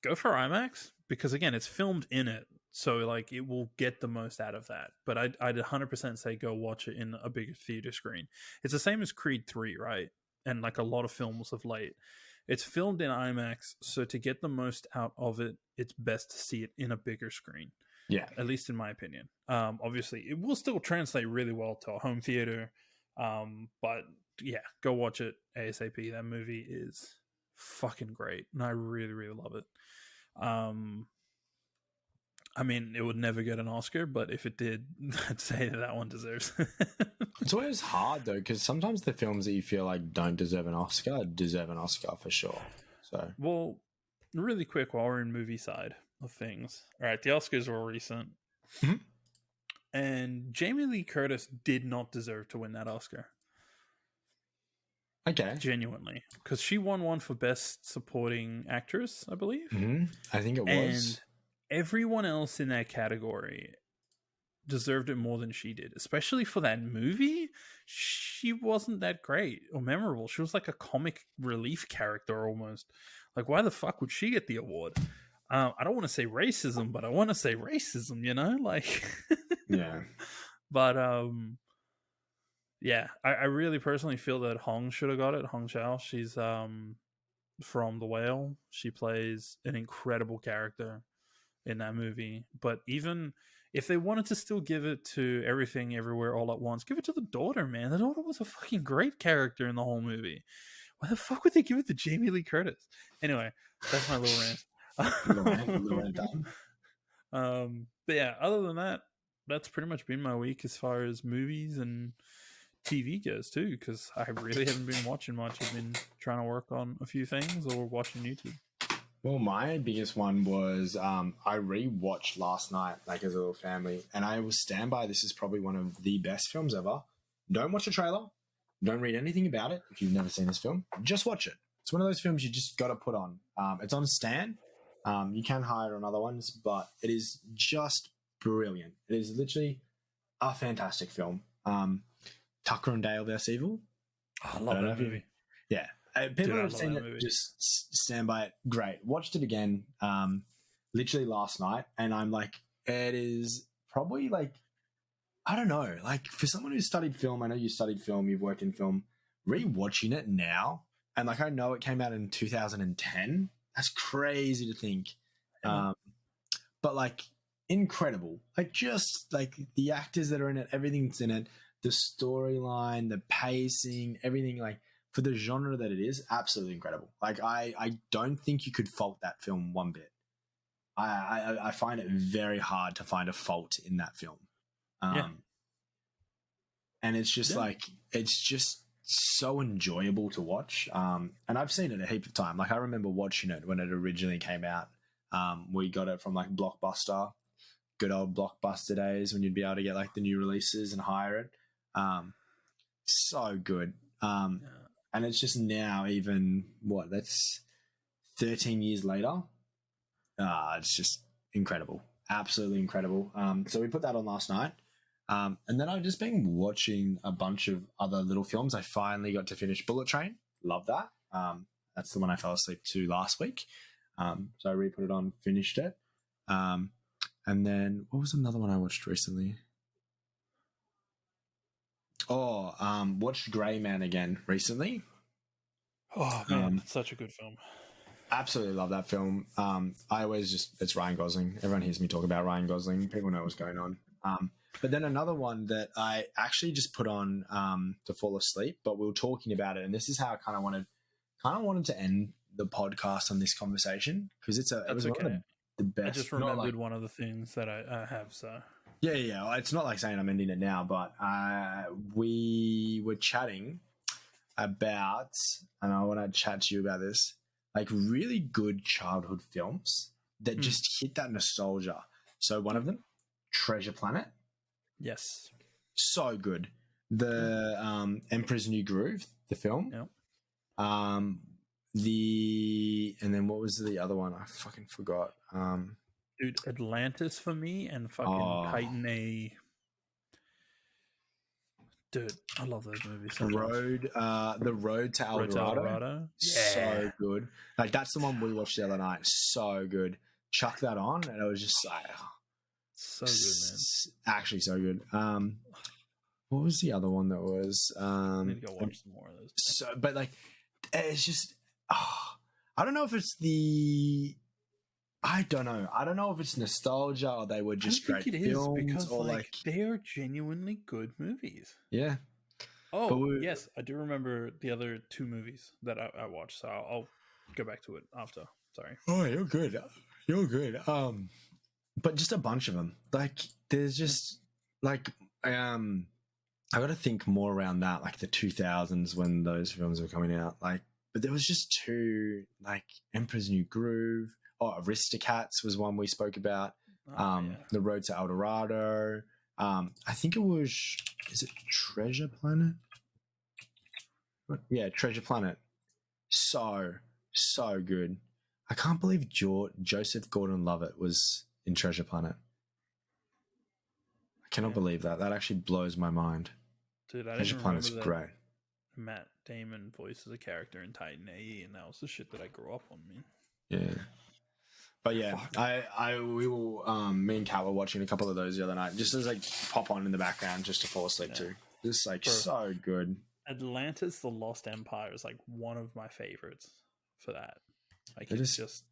go for IMAX, because again, it's filmed in it. So like it will get the most out of that. But I'd 100% say go watch it in a bigger theater screen. It's the same as Creed 3, right? And like a lot of films of late. It's filmed in IMAX, so to get the most out of it, it's best to see it in a bigger screen. Yeah. At least in my opinion. Obviously, it will still translate really well to a home theater. But yeah, go watch it ASAP. That movie is fucking great. And I really, really love it. I mean, it would never get an Oscar, but if it did, I'd say that one deserves it. It's always hard, though, because sometimes the films that you feel like don't deserve an Oscar deserve an Oscar for sure. So, well, really quick, while we're in movie side of things. All right, the Oscars were recent. Mm-hmm. And Jamie Lee Curtis did not deserve to win that Oscar. Okay. Genuinely. Because she won one for Best Supporting Actress, I believe. Mm-hmm. I think it was. And everyone else in that category deserved it more than she did, especially for that movie. She wasn't that great or memorable. She was like a comic relief character almost. Like, why the fuck would she get the award? I don't want to say racism, but I want to say racism, you know? Like, yeah. But, yeah, I really personally feel that Hong should have got it. Hong Chau. She's from The Whale. She plays an incredible character in that movie. But even if they wanted to still give it to Everything Everywhere All at Once, give it to the daughter, man. The daughter was a fucking great character in the whole movie. Why the fuck would they give it to Jamie Lee Curtis? Anyway, that's my little rant. But yeah, other than that, that's pretty much been my week as far as movies and TV goes too, because I really haven't been watching much. I've been trying to work on a few things or watching YouTube. Well, my biggest one was I re-watched last night, like as a little family, and I will stand by this is probably one of the best films ever. Don't watch the trailer. Don't read anything about it if you've never seen this film. Just watch it. It's one of those films you just got to put on. It's on Stan. You can hire on other ones, but it is just brilliant. It is literally a fantastic film. Tucker and Dale vs. Evil. Oh, I love that movie. Yeah. People have seen it, just stand by it. Great. Watched it again. literally last night, and I'm like, it is probably like, I don't know, like for someone who studied film, I know you studied film, you've worked in film, rewatching it now, and like I know it came out in 2010. That's crazy to think. But like incredible. Like just like the actors that are in it, everything's in it, the storyline, the pacing, everything, like for the genre that it is, absolutely incredible. Like I don't think you could fault that film one bit. I find it very hard to find a fault in that film. And it's just like, it's just so enjoyable to watch. And I've seen it a heap of time. Like I remember watching it when it originally came out. We got it from like Blockbuster, good old Blockbuster days when you'd be able to get like the new releases and hire it. So good. And it's just now, even that's 13 years later. It's just incredible. Absolutely incredible. So we put that on last night. And then I've just been watching a bunch of other little films. I finally got to finish Bullet Train. Love that. That's the one I fell asleep to last week. So I re-put it on, finished it. And then what was another one I watched recently? Watched Grey Man again recently. Oh man, that's such a good film. Absolutely love that film. I always it's Ryan Gosling. Everyone hears me talk about Ryan Gosling. People know what's going on. But then another one that I actually just put on to fall asleep, but we were talking about it, and this is how I kind of wanted to end the podcast on this conversation, because it was one of the best. I just remembered one of the things that I have. So yeah. It's not like saying I'm ending it now, but we were chatting about, and I want to chat to you about this, like really good childhood films that just hit that nostalgia. So one of them, Treasure Planet. Yes. So good. The Emperor's New Groove, the film. Yep. And then what was the other one? I fucking forgot. Dude, Atlantis for me, and fucking Titan A. Dude, I love those movies so much. The Road to El Dorado. So good. Like that's the one we watched the other night. So good. Chuck that on, and it was just like, so good, man. Actually, so good. What was the other one that was? I need to go watch some more of those. So, but like, it's just, I don't know if it's the. I don't know. I don't know if it's nostalgia or they were just great films, because or like they are genuinely good movies. Yeah. Oh yes, I do remember the other two movies that I watched. So I'll go back to it after. Sorry. Oh, you're good. You're good. But just a bunch of them. Like there's just like I got to think more around that, like the 2000s when those films were coming out. Like, but there was just two, like Emperor's New Groove. Aristocats was one we spoke about. The Road to El Dorado. I think it was. Is it Treasure Planet? Yeah, Treasure Planet. So good. I can't believe Joseph Gordon-Levitt was in Treasure Planet. I cannot believe that. That actually blows my mind. Dude, Treasure Planet's great. Matt Damon voices a character in Titan A, and that was the shit that I grew up on, man. Yeah. But yeah, we will. Me and Kat were watching a couple of those the other night, just as like pop on in the background, just to fall asleep to. Just like so good. Atlantis: The Lost Empire is like one of my favorites for that. Like it's just.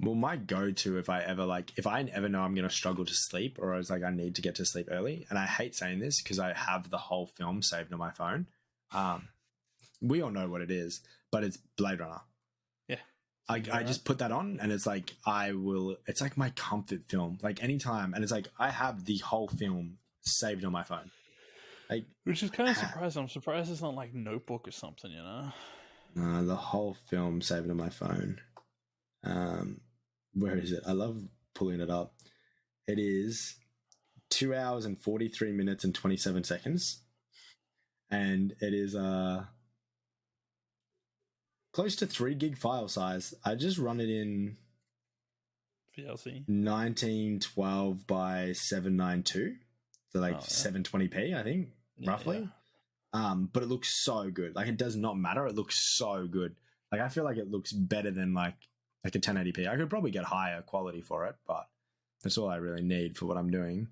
Well, my go-to if I ever know I'm going to struggle to sleep, or I was like I need to get to sleep early, and I hate saying this because I have the whole film saved on my phone. We all know what it is, but it's Blade Runner. I just put that on, and it's like it's like my comfort film, like anytime, and it's like I have the whole film saved on my phone, like, which is kind of surprising. I'm surprised it's not like Notebook or something, you know. The whole film saved on my phone. Where is it? I love pulling it up. It is 2 hours and 43 minutes and 27 seconds, and it is close to 3 gig file size. I just run it in VLC 1912 by 792, so like 720p, I think, roughly. Yeah. But it looks so good. Like it does not matter. It looks so good. Like I feel like it looks better than like like a 1080p. I could probably get higher quality for it, but that's all I really need for what I'm doing.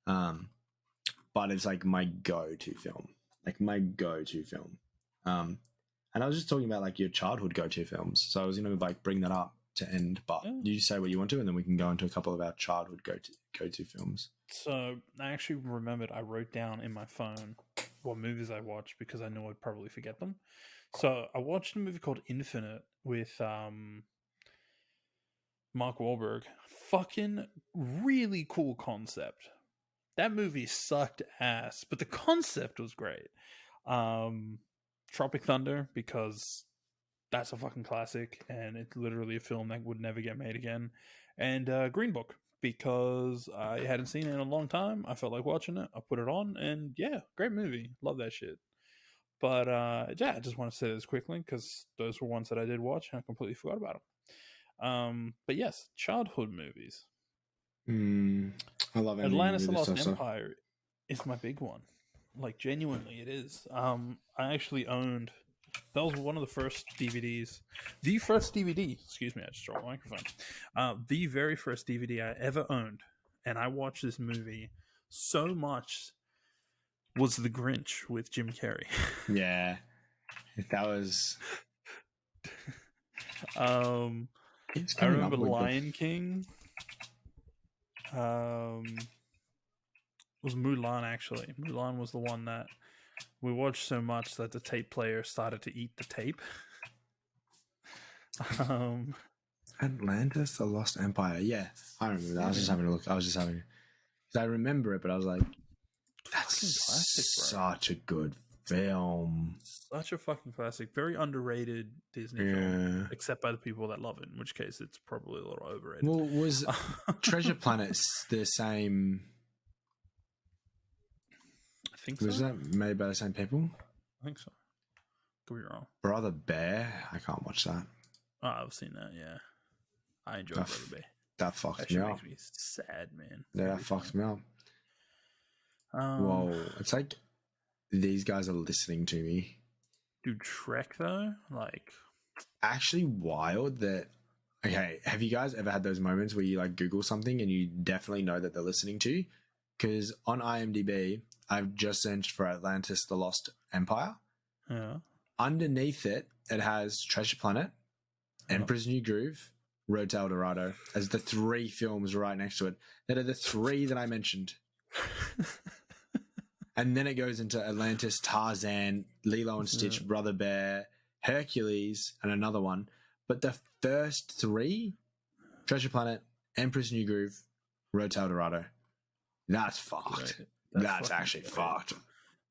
But it's like my go-to film. And I was just talking about like your childhood go-to films. So I was going to like bring that up to end, but you say what you want to, and then we can go into a couple of our childhood go-to films. So I actually remembered I wrote down in my phone what movies I watched because I knew I'd probably forget them. So I watched a movie called Infinite with Mark Wahlberg. Fucking really cool concept. That movie sucked ass, but the concept was great. Tropic Thunder, because that's a fucking classic, and it's literally a film that would never get made again. And Green Book, because I hadn't seen it in a long time. I felt like watching it. I put it on, and yeah, great movie. Love that shit. But yeah, I just want to say this quickly because those were ones that I did watch, and I completely forgot about them. But yes, childhood movies. I love Atlantis: The Lost Empire is my big one. Like, genuinely, it is. I actually owned... That was one of the first DVDs. The first DVD... Excuse me, I just dropped my microphone. The very first DVD I ever owned, and I watched this movie so much, was The Grinch with Jim Carrey. Yeah. That was... I remember Lion King. Was Mulan, actually. Mulan was the one that we watched so much that the tape player started to eat the tape. Atlantis: The Lost Empire. Yeah, I remember that. I was just having a look. I remember it, but I was like, that's classic, such a good film. Such a fucking classic. Very underrated Disney film, except by the people that love it, in which case it's probably a little overrated. Well, was Treasure Planet the same... I think so. Was that made by the same people? I think so. Could be wrong. Brother Bear? I can't watch that. Oh, I've seen that, yeah. I enjoy Brother Bear. That fucks me up. That makes me sad, man. Yeah, that fucks me up. Whoa. It's like these guys are listening to me. Dude, Shrek, though? Like... Actually wild that... Okay, have you guys ever had those moments where you like Google something and you definitely know that they're listening to you? Because on IMDb... I've just searched for Atlantis: The Lost Empire. Yeah. Underneath it, it has Treasure Planet, Emperor's New Groove, Road to El Dorado as the 3 films right next to it. That are the 3 that I mentioned. And then it goes into Atlantis, Tarzan, Lilo and Stitch, Brother Bear, Hercules, and another one. But the first 3, Treasure Planet, Emperor's New Groove, Road to El Dorado. That's fucked. Right. That's actually fucked.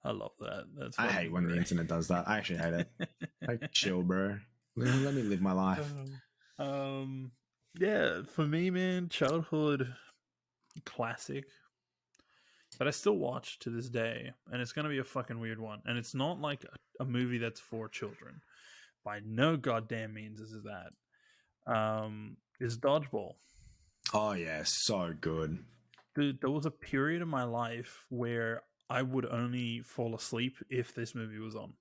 I love that. I hate when the internet does that. I actually hate it. Like, chill, bro. Let me live my life. Yeah, for me, man, childhood classic that I still watch to this day, and it's gonna be a fucking weird one. And it's not like a movie that's for children. By no goddamn means is that. Is Dodgeball. Oh yeah, so good. Dude, there was a period of my life where I would only fall asleep if this movie was on.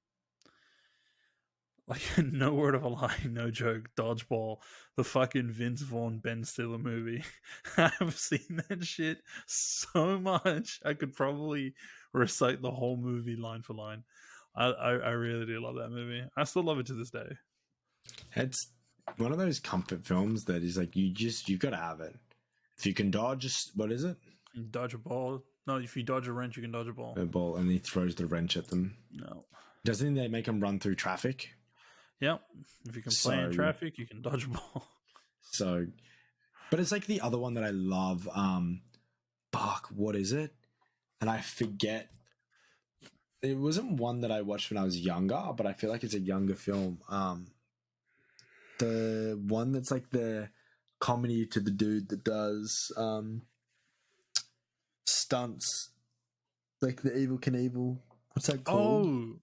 Like, no word of a lie, no joke. Dodgeball, the fucking Vince Vaughn, Ben Stiller movie. I've seen that shit so much. I could probably recite the whole movie line for line. I really do love that movie. I still love it to this day. It's one of those comfort films that is like, you've got to have it. If you can dodge, what is it? You dodge a ball. No, if you dodge a wrench, you can dodge a ball. A ball, and he throws the wrench at them. No. Doesn't they make them run through traffic? Yep. If you can play in traffic, you can dodge a ball. So, but it's like the other one that I love. Fuck, what is it? And I forget. It wasn't one that I watched when I was younger, but I feel like it's a younger film. The one that's like the comedy to the dude that does stunts, like the Evil Knievel. What's that called? Oh,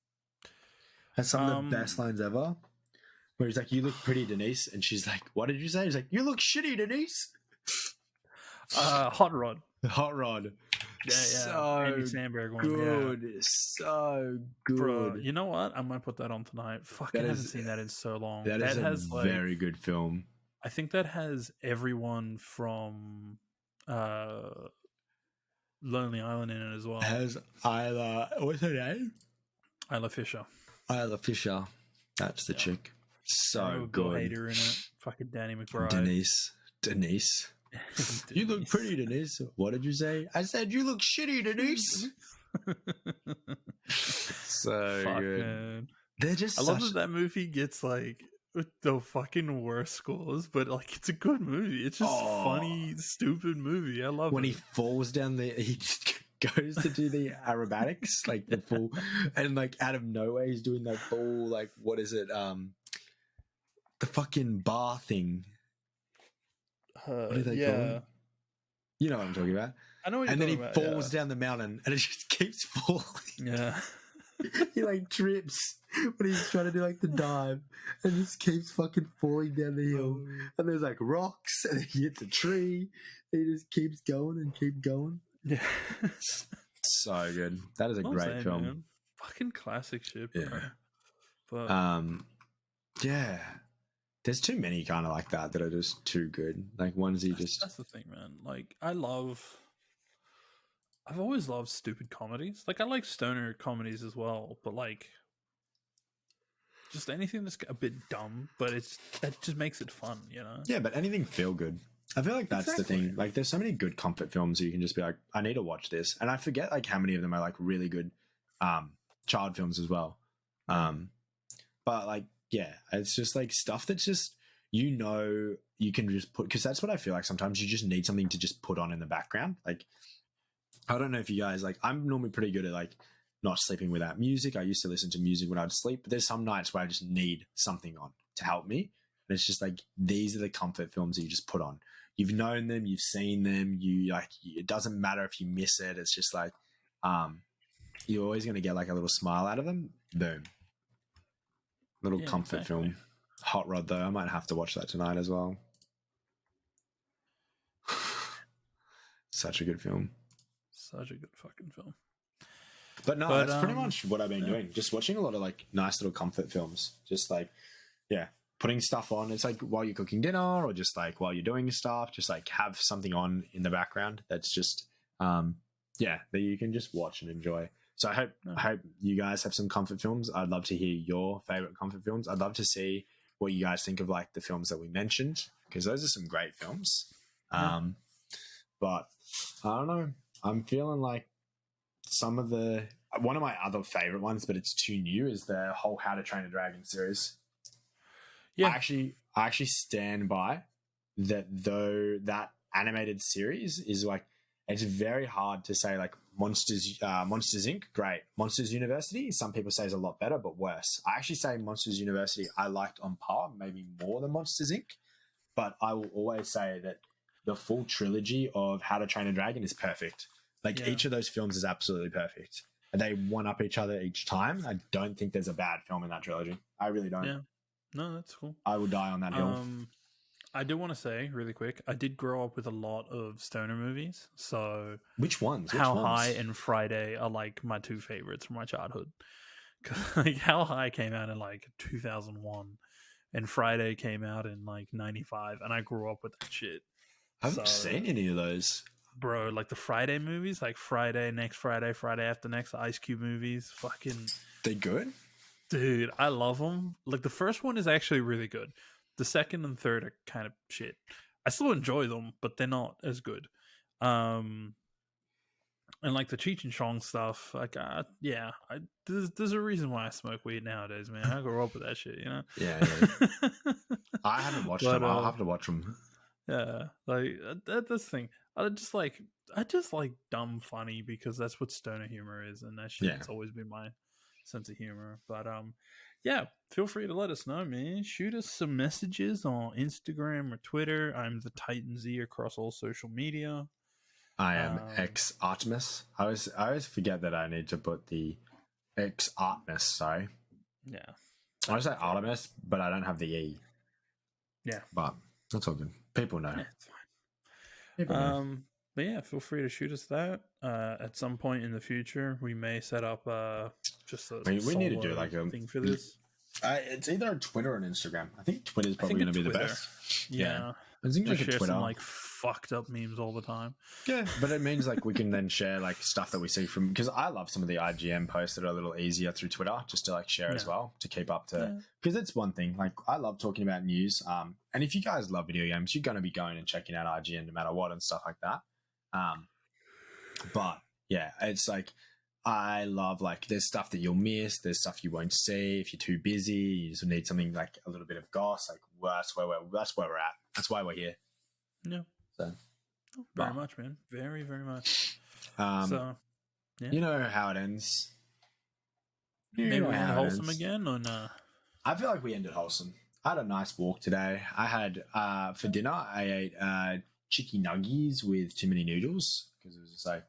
has some of the best lines ever. Where he's like, "You look pretty, Denise," and she's like, "What did you say?" He's like, "You look shitty, Denise." Hot Rod. Hot Rod. Yeah. So Andy Samberg one. good. Yeah. So good. Bro, you know what? I might put that on tonight. Fucking haven't seen that in so long. That is a very good film. I think that has everyone from Lonely Island in it as well. Has Isla, what's her name? Isla Fisher. Isla Fisher. That's the chick. So good. Bill Hader in it. Fucking Danny McBride. Denise. You look pretty, Denise. What did you say? I said you look shitty, Denise. So good. Man. They're just. I love that movie gets like the fucking worst scores, but like it's a good movie. It's just funny, stupid movie. I love when it. He falls down the. He just goes to do the aerobatics, like the full, and like out of nowhere he's doing that full, like what is it? The fucking bar thing. What do they call it? You know what I'm talking about. I know what you're and then he about, falls down the mountain and it just keeps falling. Yeah. He like trips when he's trying to do like the dive and just keeps fucking falling down the hill. And there's like rocks and he hits a tree. He just keeps going and keep going. Yeah. So good. That is a great film. Man. Fucking classic shit, bro. Yeah. But yeah. There's too many kind of like that are just too good. Like ones you just. That's the thing, man. Like I've always loved stupid comedies. Like I like stoner comedies as well, but like just anything that's a bit dumb, but that just makes it fun, you know? Yeah, but anything feel good. I feel like that's the thing. Like there's so many good comfort films you can just be like, I need to watch this. And I forget like how many of them are like really good child films as well. But like, yeah, it's just like stuff that's just, you know, you can just put, because that's what I feel like sometimes you just need something to just put on in the background. Like, I don't know if you guys, like, I'm normally pretty good at like not sleeping without music. I used to listen to music when I'd sleep, but there's some nights where I just need something on to help me. And it's just like, these are the comfort films that you just put on. You've known them, you've seen them, you like, it doesn't matter if you miss it. It's just like, you're always going to get like a little smile out of them. Boom. Little comfort film. Hot Rod, though. I might have to watch that tonight as well. Such a good film. Such a good fucking film. But no, that's pretty much what I've been doing. Just watching a lot of like nice little comfort films. Just like, yeah, putting stuff on. It's like while you're cooking dinner or just like while you're doing stuff, just like have something on in the background that's just, that you can just watch and enjoy. So I hope you guys have some comfort films. I'd love to hear your favorite comfort films. I'd love to see what you guys think of like the films that we mentioned, because those are some great films. But I don't know. I'm feeling like one of my other favorite ones, but it's too new, is the whole How to Train a Dragon series. Yeah. I actually stand by that, though that animated series is like, it's very hard to say like Monsters Inc. Great. Monsters University, some people say is a lot better, but worse. I actually say Monsters University I liked on par, maybe more than Monsters Inc. But I will always say that the full trilogy of How to Train a Dragon is perfect. Like each of those films is absolutely perfect. They one up each other each time. I don't think there's a bad film in that trilogy. I really don't. Yeah. No, that's cool. I will die on that hill. I do want to say really quick, I did grow up with a lot of stoner movies. So which ones? How High and Friday are like my two favorites from my childhood. Like How High came out in like 2001 and Friday came out in like 95, and I grew up with that shit. I haven't seen any of those. Bro, like the Friday movies, like Friday, Next Friday, Friday After Next, Ice Cube movies, fucking... They good? Dude, I love them. Like the first one is actually really good. The second and third are kind of shit. I still enjoy them, but they're not as good. And like the Cheech and Chong stuff, like there's a reason why I smoke weed nowadays, man. I grew up with that shit, you know. Yeah. I haven't watched them. I'll have to watch them. Yeah, like that's the thing. I just like dumb funny, because that's what stoner humor is, and that shit has always been my sense of humor. But yeah, feel free to let us know, man. Shoot us some messages on Instagram or Twitter. I'm the Titan Z across all social media. I am X Artemis. I always forget that I need to put the X Artemis. Sorry. Yeah. I want to say Artemis, but I don't have the E. Yeah. But that's all good. People know. Yeah, it's fine. But yeah, feel free to shoot us that. At some point in the future, we may set up just a we need to do like a thing for this. It's either Twitter or Instagram. I think Twitter's probably going to be the best. Yeah. I think just share some like fucked up memes all the time. Yeah, but it means like we can then share like stuff that we see from, because I love some of the IGN posts that are a little easier through Twitter just to like share as well, to keep up to, because it's one thing, like I love talking about news. And if you guys love video games, you're going to be going and checking out IGN no matter what and stuff like that. But yeah, it's like, I love like there's stuff that you'll miss, there's stuff you won't see if you're too busy, you just need something like a little bit of goss, like that's where we're at. That's why we're here. Yeah. So very much, man. Very, very much. So you know how it ends. Maybe we end wholesome again or no? I feel like we ended wholesome. I had a nice walk today. I had for dinner I ate chicky nuggies with too many noodles, because it was just like,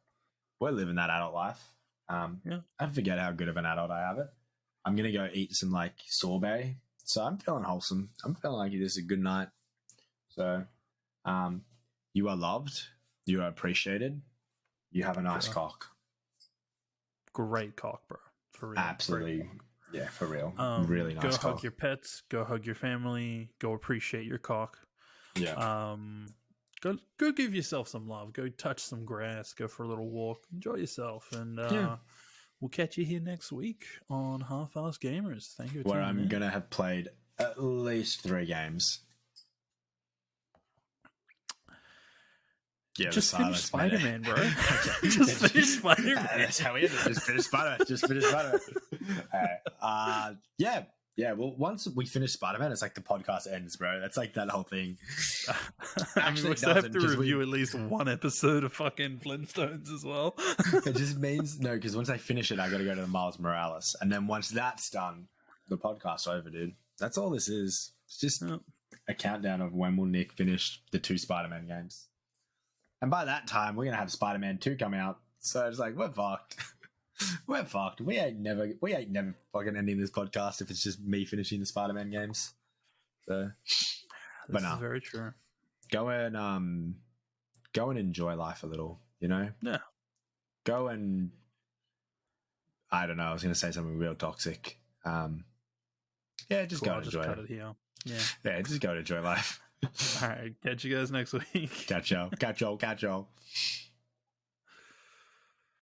we're living that adult life. I forget how good of an adult I have it. I'm going to go eat some like sorbet. So I'm feeling wholesome. I'm feeling like this is a good night. So you are loved. You are appreciated. You have a nice cock. Great cock, bro. For real. Absolutely. Yeah, for real. Really nice cock. Go hug your pets. Go hug your family. Go appreciate your cock. Yeah. Go give yourself some love. Go touch some grass. Go for a little walk. Enjoy yourself. And we'll catch you here next week on Half-Ass Gamers. Thank you for tuning in. Where I'm going to have played at least 3 games. Yeah, just finish Spider-Man, bro. Just finish Spider-Man. That's how we end it. Just finish Spider-Man. Just finish Spider-Man. Yeah, well, once we finish Spider-Man, it's like the podcast ends, bro. That's like that whole thing. I mean, we still have to review at least one episode of fucking Flintstones as well. It just means, no, because once I finish it, I got to go to the Miles Morales. And then once that's done, the podcast's over, dude. That's all this is. It's just a countdown of when will Nick finish the 2 Spider-Man games. And by that time, we're going to have Spider-Man 2 come out. So it's like, we're fucked. We're fucked. We ain't never fucking ending this podcast if it's just me finishing the Spider-Man games. So, this is very true. Go and enjoy life a little, you know? Yeah. Go and, I don't know, I was going to say something real toxic. Yeah, just go and enjoy it. Here. Yeah, just go and enjoy life. All right, catch you guys next week. Catch y'all.